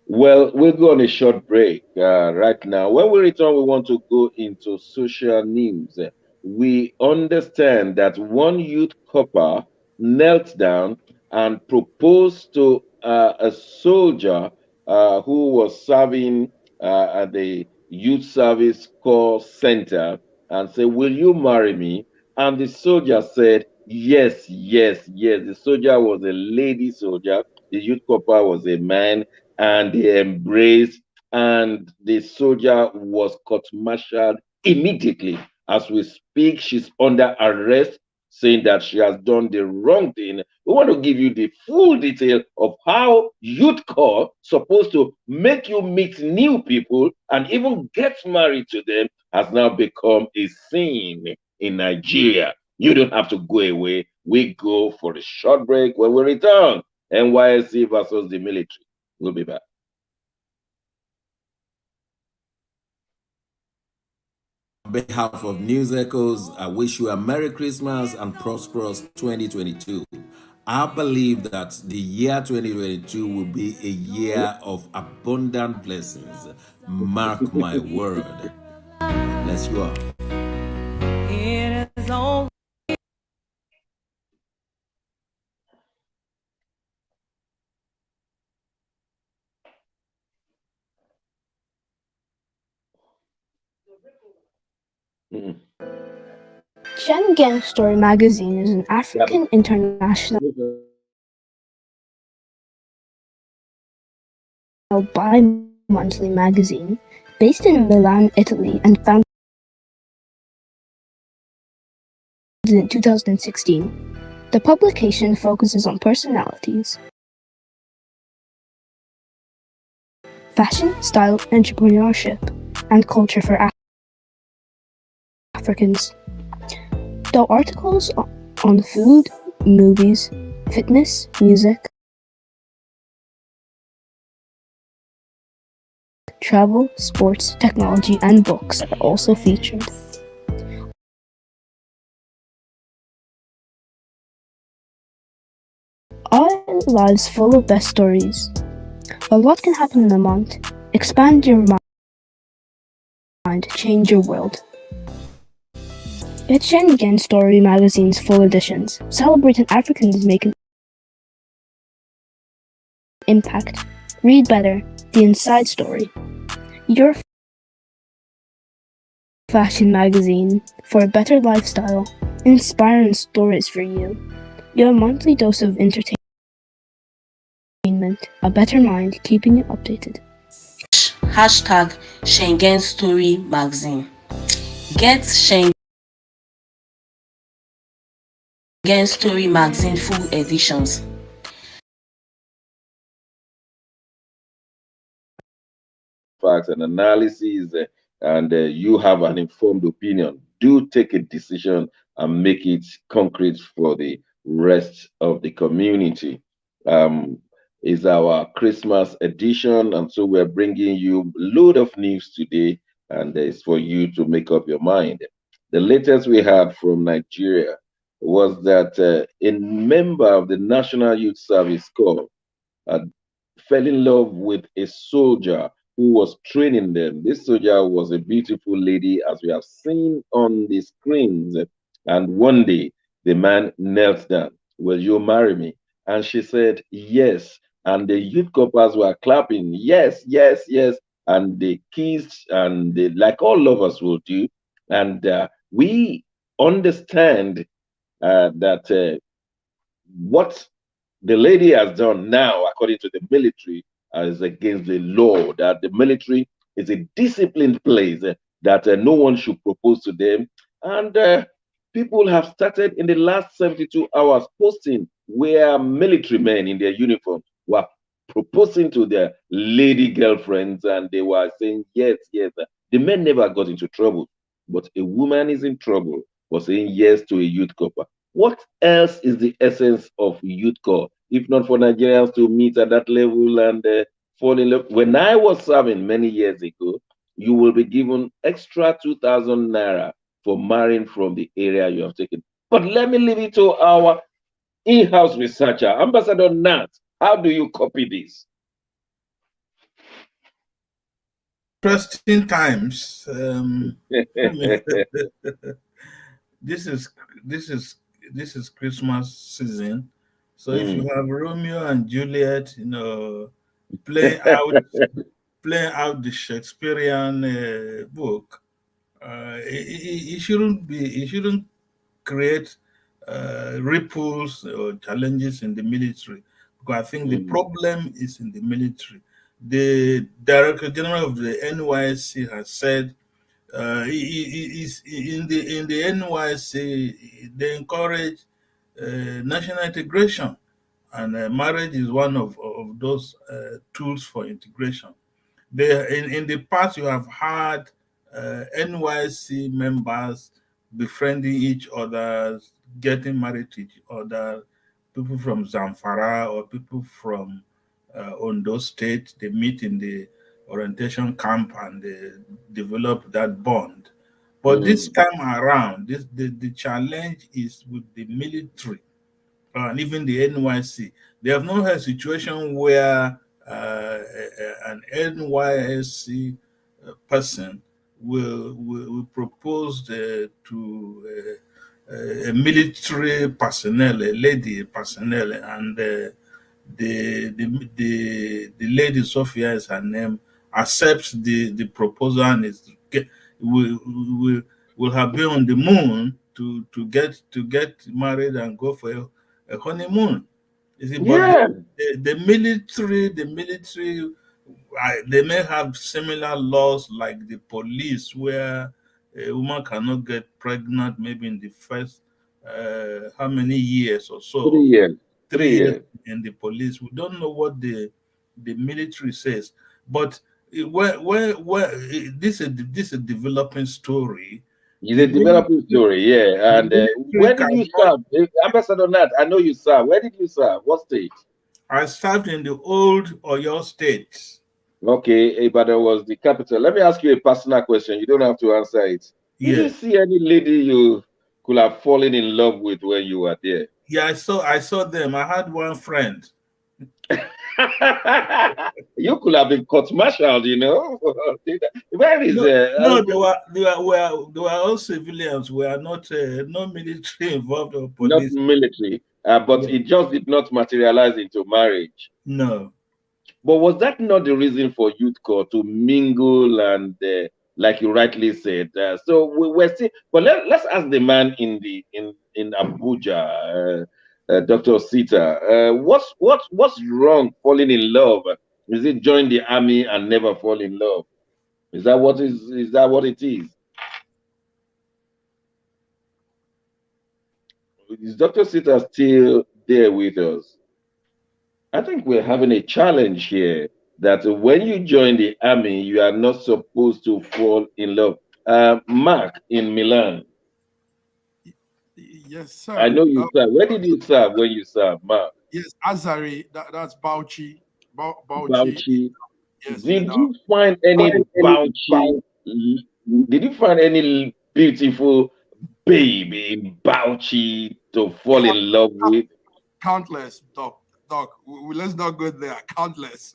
S1: Well, we'll go on a short break right now. When we return, we want to go into social news. We understand that one youth copper knelt down and proposed to a soldier who was serving at the youth service call center and said, "Will you marry me?" And the soldier said, "Yes, yes, yes." The soldier was a lady soldier. The youth copper was a man, and they embraced, and the soldier was court-martialed immediately. As we speak, she's under arrest, saying that she has done the wrong thing. We want to give you the full detail of how youth corps supposed to make you meet new people and even get married to them has now become a sin in Nigeria. You don't have to go away. We go for a short break. When we return, NYSC versus the military. We'll be back.
S7: On behalf of News Echoes, I wish you a Merry Christmas and prosperous 2022. I believe that the year 2022 will be a year of abundant blessings. Mark my word. Bless you all. It is all.
S5: Gen Gang Story magazine is an African international bi-monthly magazine Based in Milan, Italy, and founded in 2016, the publication focuses on personalities, fashion, style, entrepreneurship, and culture for Africans. Though articles on food, movies, fitness, music, travel, sports, technology, and books are also featured. Our lives full of best stories. A lot can happen in a month. Expand your mind, change your world. Get Schengen Story magazine's full editions. Celebrating Africans make an impact. Read better. The Inside Story. Your fashion magazine for a better lifestyle. Inspiring stories for you. Your monthly dose of entertainment. A better mind, keeping you updated.
S6: Hashtag Schengen Story Magazine. Get Schengen Story Magazine full editions.
S1: Facts and analysis, and you have an informed opinion. Do take a decision and make it concrete for the rest of the community. Is our Christmas edition, and so we're bringing you a load of news today, and it's for you to make up your mind. The latest we had from Nigeria was that a member of the National Youth Service Corps fell in love with a soldier who was training them. This soldier was a beautiful lady, as we have seen on the screens. And one day, the man knelt down. Will you marry me? And she said, yes. And the youth corpers were clapping, yes, yes, yes. And they kissed, and they, like all lovers will do. And we understand that what the lady has done now, according to the military, is against the law, that the military is a disciplined place, that no one should propose to them. And people have started in the last 72 hours posting where military men in their uniform were proposing to their lady girlfriends, and they were saying, yes, yes. The men never got into trouble, but a woman is in trouble for saying yes to a youth corps. What else is the essence of youth corps, if not for Nigerians to meet at that level and fall in love? When I was serving many years ago, you will be given extra 2,000 naira for marrying from the area you have taken. But let me leave it to our in-house researcher, Ambassador Nat. How do you copy this?
S2: Interesting times. This is Christmas season, so if you have Romeo and Juliet, playing out the Shakespearean book, it shouldn't create ripples or challenges in the military, because I think the problem is in the military. The Director General of the NYSC has said in the NYSC they encourage national integration, and marriage is one of those tools for integration. In the past, you have had NYC members befriending each other, getting married to each other, people from Zamfara or people from Ondo State. They meet in the orientation camp and they develop that bond. But this time around, the challenge is with the military and even the NYC. They have not had a situation where an NYSC person will propose to a military personnel, a lady personnel, and the lady, Sophia is her name, accepts the proposal and will will have been on the moon to get married and go for a honeymoon. You see, but
S1: Yeah.
S2: the military They may have similar laws like the police, where a woman cannot get pregnant maybe in the first how many years or
S1: 3
S2: so.
S1: years.
S2: 3
S1: 3
S2: years
S1: years.
S2: in the police. We don't know what the military says, but where this is a developing story.
S1: It's a developing story, yeah.
S2: The
S1: And
S2: military
S1: where did you
S2: cannot.
S1: serve? Ambassador Nat, I know you served. Where did you serve? What state?
S2: I served in the old Oyo state.
S1: Okay, Ibadan was the capital. Let me ask you a personal question. You don't have to answer it. Did you
S2: Yes.
S1: see any lady you could have fallen in love with when you were there?
S2: Yeah, I saw them. I had one friend.
S1: You could have been court-martialed, you know. Where is
S2: no, they were all civilians. We are not no military involved or
S1: not
S2: police.
S1: military, but
S2: Yeah.
S1: it just did not materialize into marriage.
S2: No.
S1: But was that not the reason for youth corps to mingle and, like you rightly said? So we're still. But let's ask the man in Abuja, Dr. Sita. What's wrong falling in love? Is it join the army and never fall in love? Is that what it is? Is Dr. Sita still there with us? I think we're having a challenge here that when you join the army, you are not supposed to fall in love. Mark in Milan.
S4: Yes, sir.
S1: I know you served. Where did you serve when you served, Mark?
S4: Yes, Azari. That's Bauchi.
S1: Bauchi.
S4: Yes.
S1: Did you find any Bauchi? Did you find any beautiful baby in Bauchi to fall in love with?
S4: Countless, Doc. Let's not go there. Countless.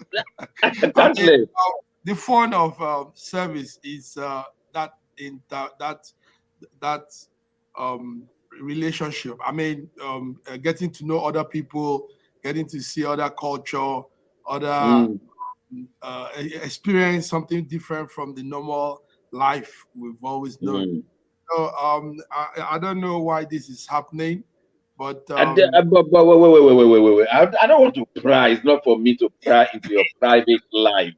S1: Countless.
S4: The fun of service is that relationship. I mean, getting to know other people, getting to see other culture, other experience something different from the normal life we've always known. So I don't know why this is happening, but
S1: wait. I don't want to pry. It's not for me to pry into your private life.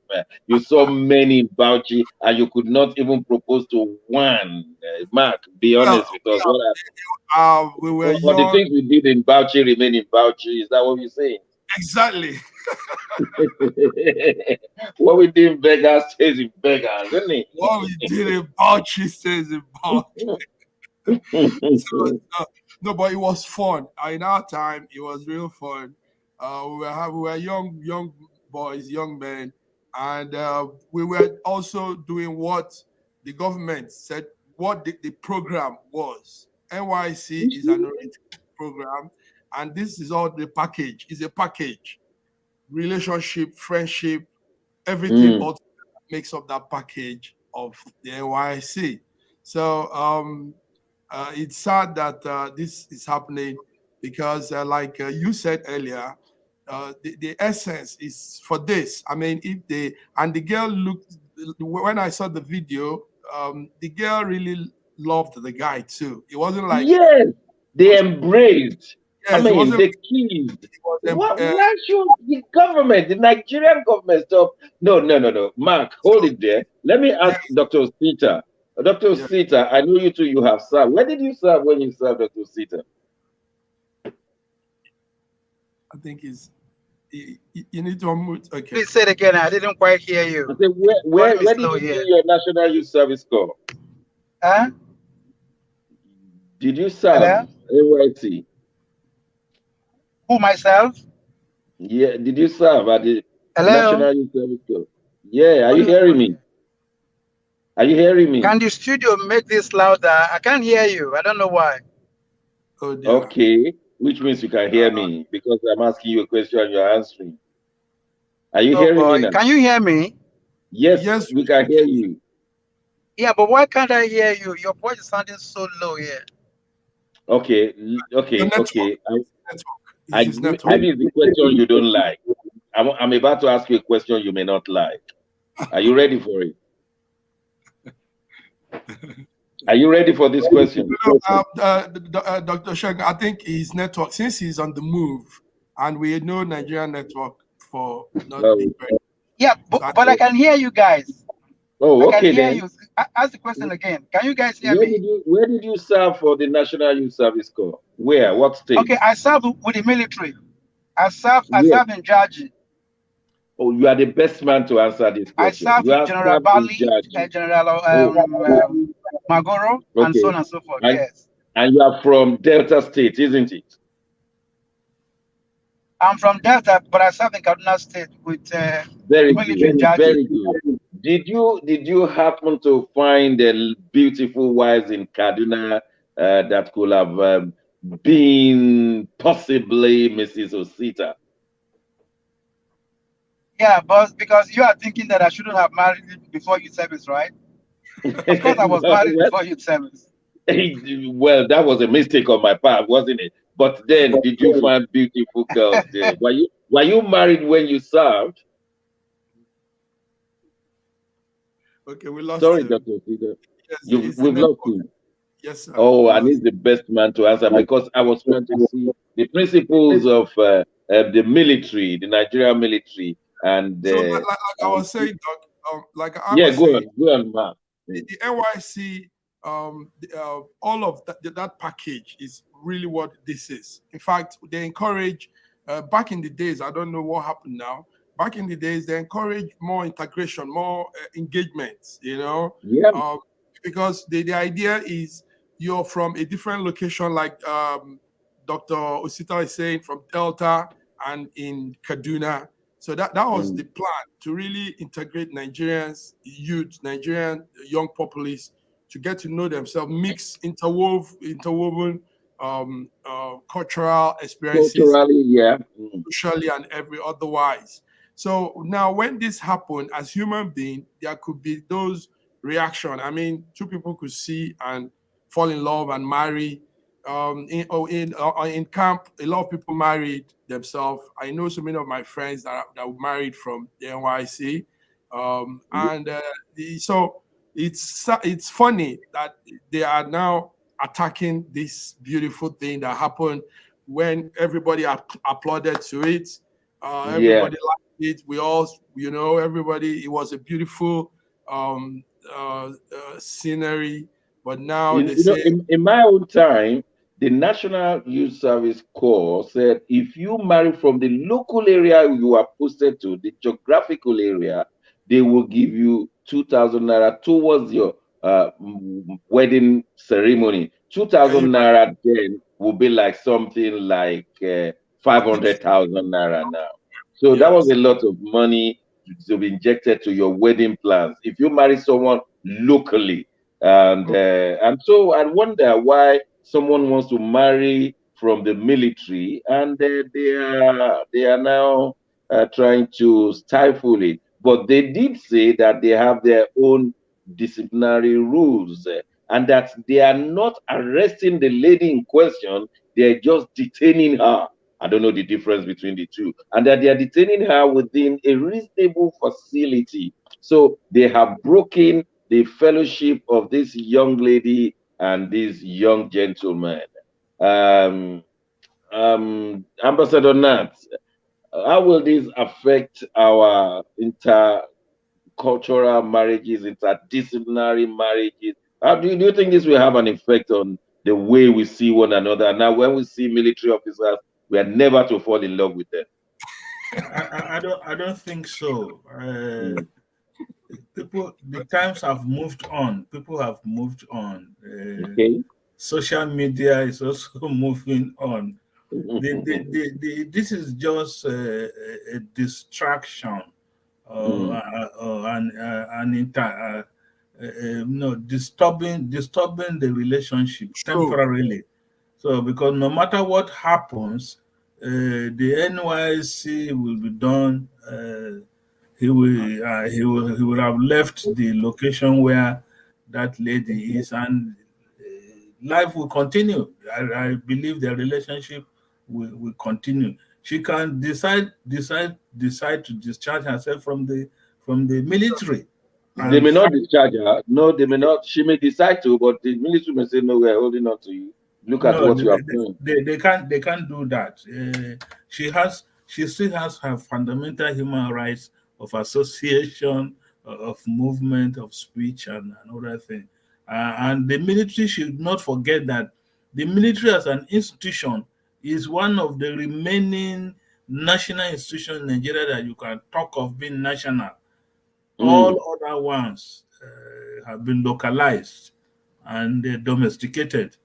S1: You saw many in Bauchi and you could not even propose to one. Mark, be honest with us.
S4: We were young.
S1: The things we did in Bauchi remain in Bauchi. Is that what you're saying?
S4: Exactly.
S1: What we did in Vegas stays in Vegas, isn't it?
S4: What we did in Bauchi stays in Bauchi. No, but it was fun. In our time, it was real fun. We were young boys, young men, and we were also doing what the government said, what the program was. NYC is an orientation program, and this is all the package. It's a package. Relationship, friendship, everything all makes up that package of the NYC. So it's sad that this is happening because, like you said earlier, the essence is for this. I mean, the girl looked, when I saw the video, the girl really loved the guy too. It wasn't like
S1: they embraced.
S4: Yes,
S1: I mean, they kissed. Why should the government, the Nigerian government, stop? No. Mark, hold it there. Let me ask Dr. Sita. Dr. Sita, I know you two, you have served. Where did you serve when you served, Dr. Sita?
S4: I think you need to unmute. Okay.
S3: Please say it again. I didn't quite hear you.
S1: I said, where did you do your National Youth Service Corps?
S3: Huh?
S1: Did you serve NYC?
S3: Who, myself?
S1: Yeah, did you serve at the National Youth Service Corps? Yeah, are you hearing me? Are you hearing me?
S3: Can the studio make this louder? I can't hear you. I don't know why.
S4: Oh, dear.
S1: Okay, which means you can hear me because I'm asking you a question and you're answering. Are you hearing me now?
S3: Can you hear me?
S1: Yes, we can hear you.
S3: Yeah, but why can't I hear you? Your voice is sounding so low here.
S1: Okay.
S4: Maybe
S1: it's the question you don't like. I'm about to ask you a question you may not like. Are you ready for it? Are you ready for this question?
S4: Dr. Shag, I think his network, since he's on the move, and we know Nigerian network for not being very.
S3: Yeah, but I can hear you guys.
S1: Oh, okay,
S3: I can hear
S1: then.
S3: you. Ask the question again. Can you guys hear me?
S1: Where did you serve for the National Youth Service Corps? Where? What state?
S3: Okay, I serve with the military. I serve in Georgia.
S1: Oh, you are the best man to answer this
S3: I
S1: question.
S3: serve
S1: You
S3: with
S1: have
S3: General
S1: served in
S3: Bali,
S1: Georgia.
S3: General Magoro, and so
S1: Okay.
S3: on and so forth.
S1: And,
S3: yes.
S1: and you are from Delta State, isn't it?
S3: I'm from Delta, but I serve in Kaduna State with
S1: Very
S3: military
S1: good. Very good. Did you happen to find the beautiful wives in Kaduna that could have been possibly Mrs. Osita?
S3: Yeah, but because you are thinking that I shouldn't have married before youth service, right? Of course, I was married before youth service.
S1: Well, that was a mistake on my part, wasn't it? But then, did you find beautiful girls there? Were you married when you served?
S4: Okay, we lost
S1: Sorry,
S4: him.
S1: Dr. Osita.
S4: Yes,
S1: We've lost him.
S4: Yes, sir.
S1: Oh, and he's the best man to answer because I was trying to see the principles of the military, the Nigerian military, and
S4: so like I was saying, Doc, like I
S1: yeah,
S4: was saying,
S1: go on, Mark.
S4: The NYC, all of that package is really what this is. In fact, they encourage. Back in the days, I don't know what happened now. Back in the days, they encourage more integration, more engagement. You know,
S1: yeah.
S4: Because the idea is you're from a different location, like Dr. Osita is saying, from Delta and in Kaduna. So that was the plan, to really integrate Nigerians, youth, Nigerian young populace, to get to know themselves, mix, interwoven cultural experiences,
S1: culturally, yeah,
S4: socially and every otherwise. So now, when this happened, as human being, there could be those reaction. I mean, two people could see and fall in love and marry. In camp, a lot of people married themselves. I know so many of my friends that were married from the NYC, so it's funny that they are now attacking this beautiful thing that happened when everybody applauded to it. Everybody liked it. We all, everybody. It was a beautiful scenery. But now
S1: in my own time, the National Youth Service Corps said if you marry from the local area you are posted to, the geographical area, they will give you 2,000 naira towards your wedding ceremony. 2,000 naira then will be like something like 500,000 naira now. So that was a lot of money to be injected to your wedding plans. If you marry someone locally, and so I wonder why someone wants to marry from the military, and they are now trying to stifle it. But they did say that they have their own disciplinary rules, and that they are not arresting the lady in question; they are just detaining her. I don't know the difference between the two, and that they are detaining her within a reasonable facility. So they have broken the fellowship of this young lady and this young gentleman. Ambassador Nat, how will this affect our intercultural marriages, interdisciplinary marriages? Do you think this will have an effect on the way we see one another? Now, when we see military officers, we are never to fall in love with them.
S2: I don't think so. The times have moved on. People have moved on.
S1: Okay.
S2: Social media is also moving on. This is just a distraction, disturbing the relationship temporarily. So, because no matter what happens, the NYC will be done. He will have left the location where that lady is, and life will continue. I believe their relationship will continue. She can decide to discharge herself from the military.
S1: They may not discharge her. No, they may not. She may decide to, but the military may say, "No, we are holding on to you. Look at what you have done."
S2: They can't do that. She still has her fundamental human rights of association, of movement, of speech, and other things. And the military should not forget that the military as an institution is one of the remaining national institutions in Nigeria that you can talk of being national. All other ones have been localized and domesticated.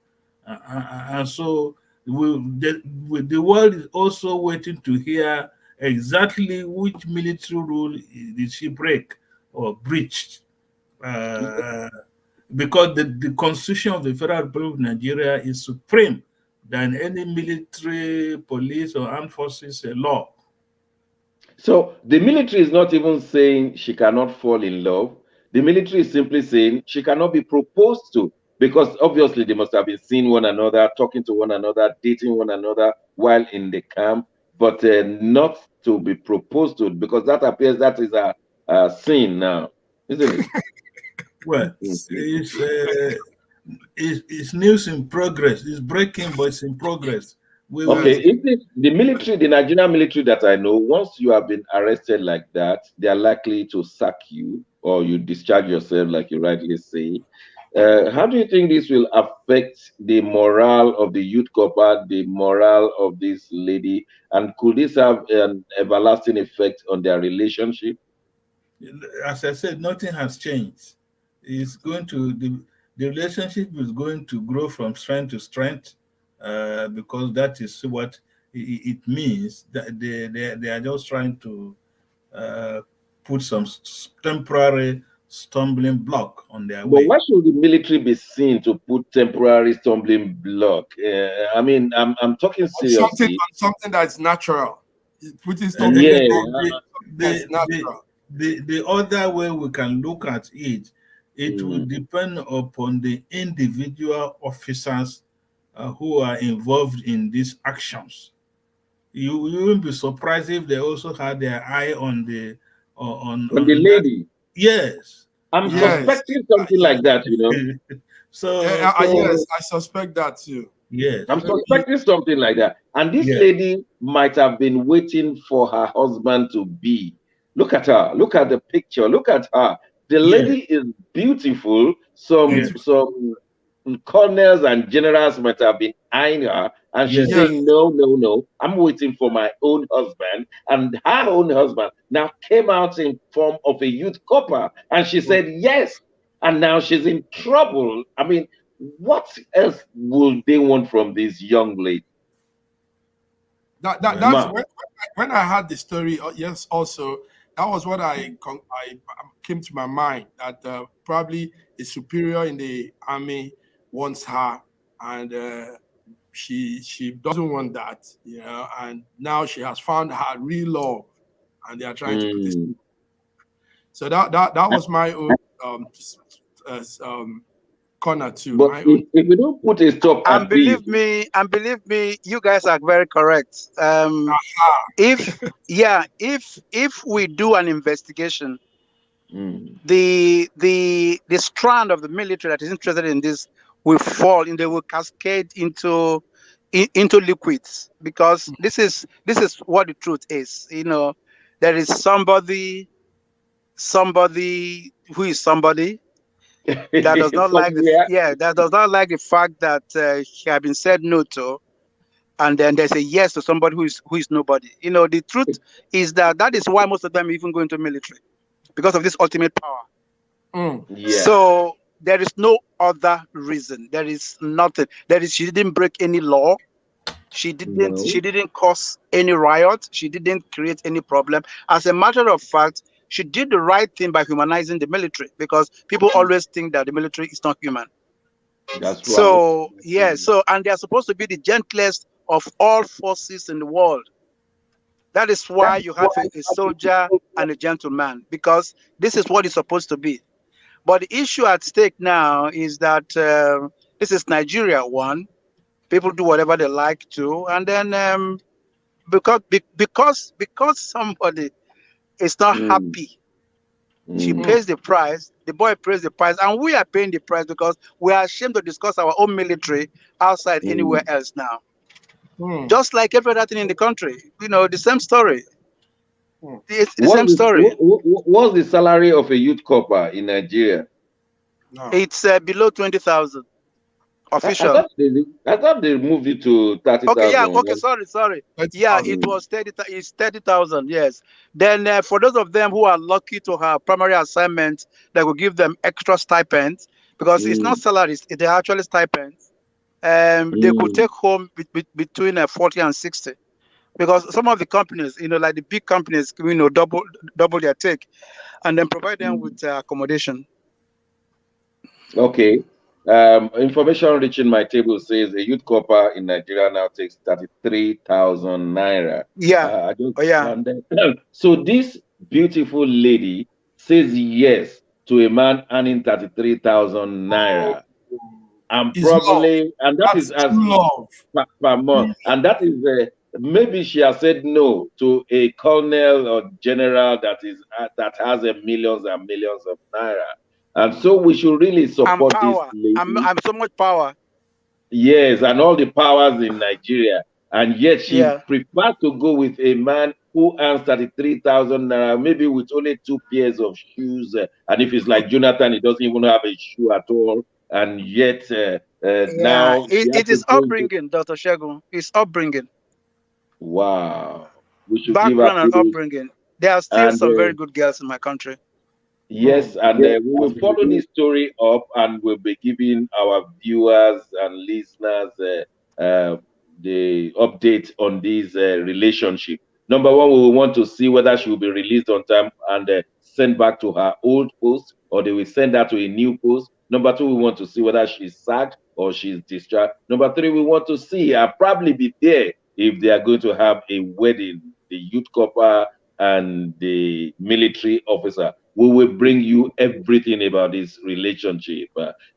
S2: And so the world is also waiting to hear exactly which military rule did she break or breached. Because the Constitution of the Federal Republic of Nigeria is supreme than any military, police, or armed forces law.
S1: So the military is not even saying she cannot fall in love. The military is simply saying she cannot be proposed to, because obviously they must have been seeing one another, talking to one another, dating one another while in the camp, but not to be proposed to, because that appears that is a sin now, isn't it?
S2: Well, it's news in progress. It's breaking, but it's in progress.
S1: Okay, if the military, the Nigerian military that I know, once you have been arrested like that, they are likely to sack you or you discharge yourself, like you rightly say. How do you think this will affect the morale of the youth corps, the morale of this lady, and could this have an everlasting effect on their relationship?
S2: As I said, nothing has changed. It's going to the relationship is going to grow from strength to strength, because that is what it means. That they are just trying to put some temporary stumbling block on their way.
S1: But why should the military be seen to put temporary stumbling block? I mean, I'm talking seriously.
S4: Something that's natural. Putting
S1: stumbling
S4: block that's natural.
S2: The other way we can look at it, it will depend upon the individual officers who are involved in these actions. You won't be surprised if they also had their eye on the
S1: lady.
S2: That. Yes,
S1: I'm suspecting something like that, you know.
S2: So
S4: yes, I suspect that too.
S2: Yes,
S1: I'm suspecting something like that. And this lady might have been waiting for her husband to be. Look at her. Look at the picture. Look at her. The lady is beautiful. Some colonels and generals might have been eyeing her, and she's saying, no, no, no, I'm waiting for my own husband. And her own husband now came out in form of a youth corps, and she said yes. And now she's in trouble. I mean, what else will they want from this young lady?
S4: That's when I had the story. Yes, also that was what I came to my mind, that probably a superior in the army wants her, and she doesn't want that, you know. And now she has found her real love, and they are trying to put this. So that was my own corner too.
S1: But if we don't put a stop,
S3: and believe me, you guys are very correct. If we do an investigation, the strand of the military that is interested in this will fall, and they will cascade into liquids, because this is what the truth is. You know, there is somebody who is somebody that does not like that does not like the fact that he had been said no to, and then there's a yes to somebody who is nobody. You know, the truth is that is why most of them even go into military, because of this ultimate power. So there is no other reason. There is nothing. She didn't break any law. She didn't cause any riot. She didn't create any problem. As a matter of fact, she did the right thing by humanizing the military, because people always think that the military is not human.
S1: That's right.
S3: So and they are supposed to be the gentlest of all forces in the world. That is why you have a soldier and a gentleman, because this is what it's supposed to be. But the issue at stake now is that this is Nigeria. One, people do whatever they like to, and then because somebody is not happy, she pays the price. The boy pays the price, and we are paying the price because we are ashamed to discuss our own military outside anywhere else now. Just like every other thing in the country, you know, the same story. It's the same story.
S1: What's the salary of a youth corper in Nigeria?
S4: No.
S3: It's below 20,000 official.
S1: I thought they moved it to 30,000.
S3: Okay, yeah, okay, sorry. Yeah, it was 30,000, yes. Then for those of them who are lucky to have primary assignments, that will give them extra stipends, because it's not salaries, it's actually stipends. They could take home between 40 and 60. Because some of the companies, like the big companies, double their take, and then provide them with accommodation.
S1: Okay. Information reaching my table says a youth corper in Nigeria now takes 33,000 naira.
S3: Yeah.
S1: So this beautiful lady says yes to a man earning 33,000 naira. And probably, and that is as
S4: love
S1: per month. And that is maybe she has said no to a colonel or general that has millions and millions of naira. And so we should really support this lady.
S3: I'm so much power.
S1: Yes, and all the powers in Nigeria. And yet she prefers to go with a man who earns 33,000 naira, maybe with only 2 pairs of shoes. And if it's like Jonathan, he doesn't even have a shoe at all. And yet now
S3: it is upbringing, Dr. Shegun. It's upbringing.
S1: Wow. We should
S3: background and upbringing. There are still some very good girls in my country.
S1: Yes, and we will follow this story up, and we'll be giving our viewers and listeners the update on this relationship. Number one, we will want to see whether she will be released on time and sent back to her old post, or they will send her to a new post. Number two, we want to see whether she's sacked or she's discharged. Number three, we want to see her probably be there if they are going to have a wedding, the youth corper and the military officer. We will bring you everything about this relationship.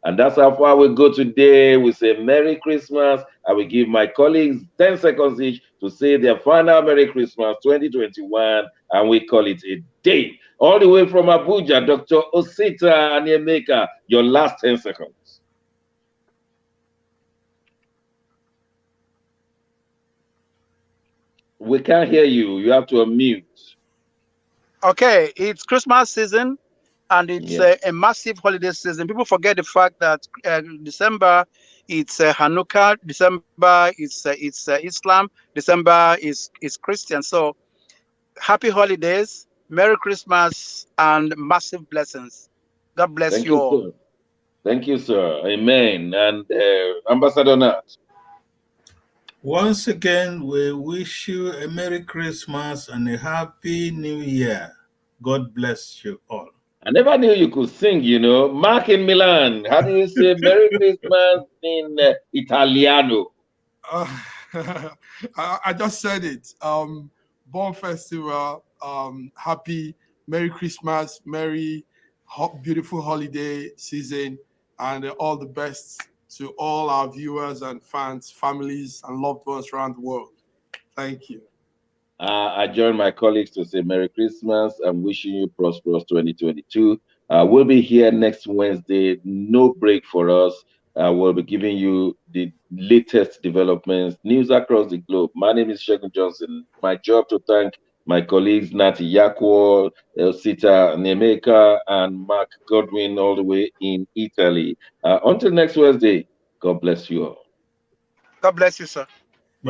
S1: And that's how far we go today. We say Merry Christmas. I will give my colleagues 10 seconds each to say their final Merry Christmas 2021, and we call it a day. All the way from Abuja, Dr. Osita Anyemeka, your last 10 seconds. We can't hear you. You have to unmute.
S3: Okay, it's Christmas season, and it's a massive holiday season. People forget the fact that December it's Hanukkah, December it's Islam, December is Christian. So happy holidays, Merry Christmas, and massive blessings. God bless you all.
S1: Sir. Thank you, sir. Amen. And Ambassador Nat.
S2: Once again, we wish you a Merry Christmas and a Happy New Year. God bless you all.
S1: I never knew you could sing, Mark in Milan, how do you say Merry Christmas in Italiano?
S4: I just said it. Bon Festival, happy Merry Christmas, Merry beautiful holiday season, and all the best to all our viewers and fans, families, and loved ones around the world. Thank you.
S1: I join my colleagues to say Merry Christmas. I'm wishing you prosperous 2022. We'll be here next Wednesday. No break for us. We'll be giving you the latest developments, news across the globe. My name is Shegun Johnson. My job to thank my colleagues Nati Yakwo, Sita Nemeka, and Mark Godwin all the way in Italy. Until next Wednesday, God bless you all.
S3: God bless you, sir.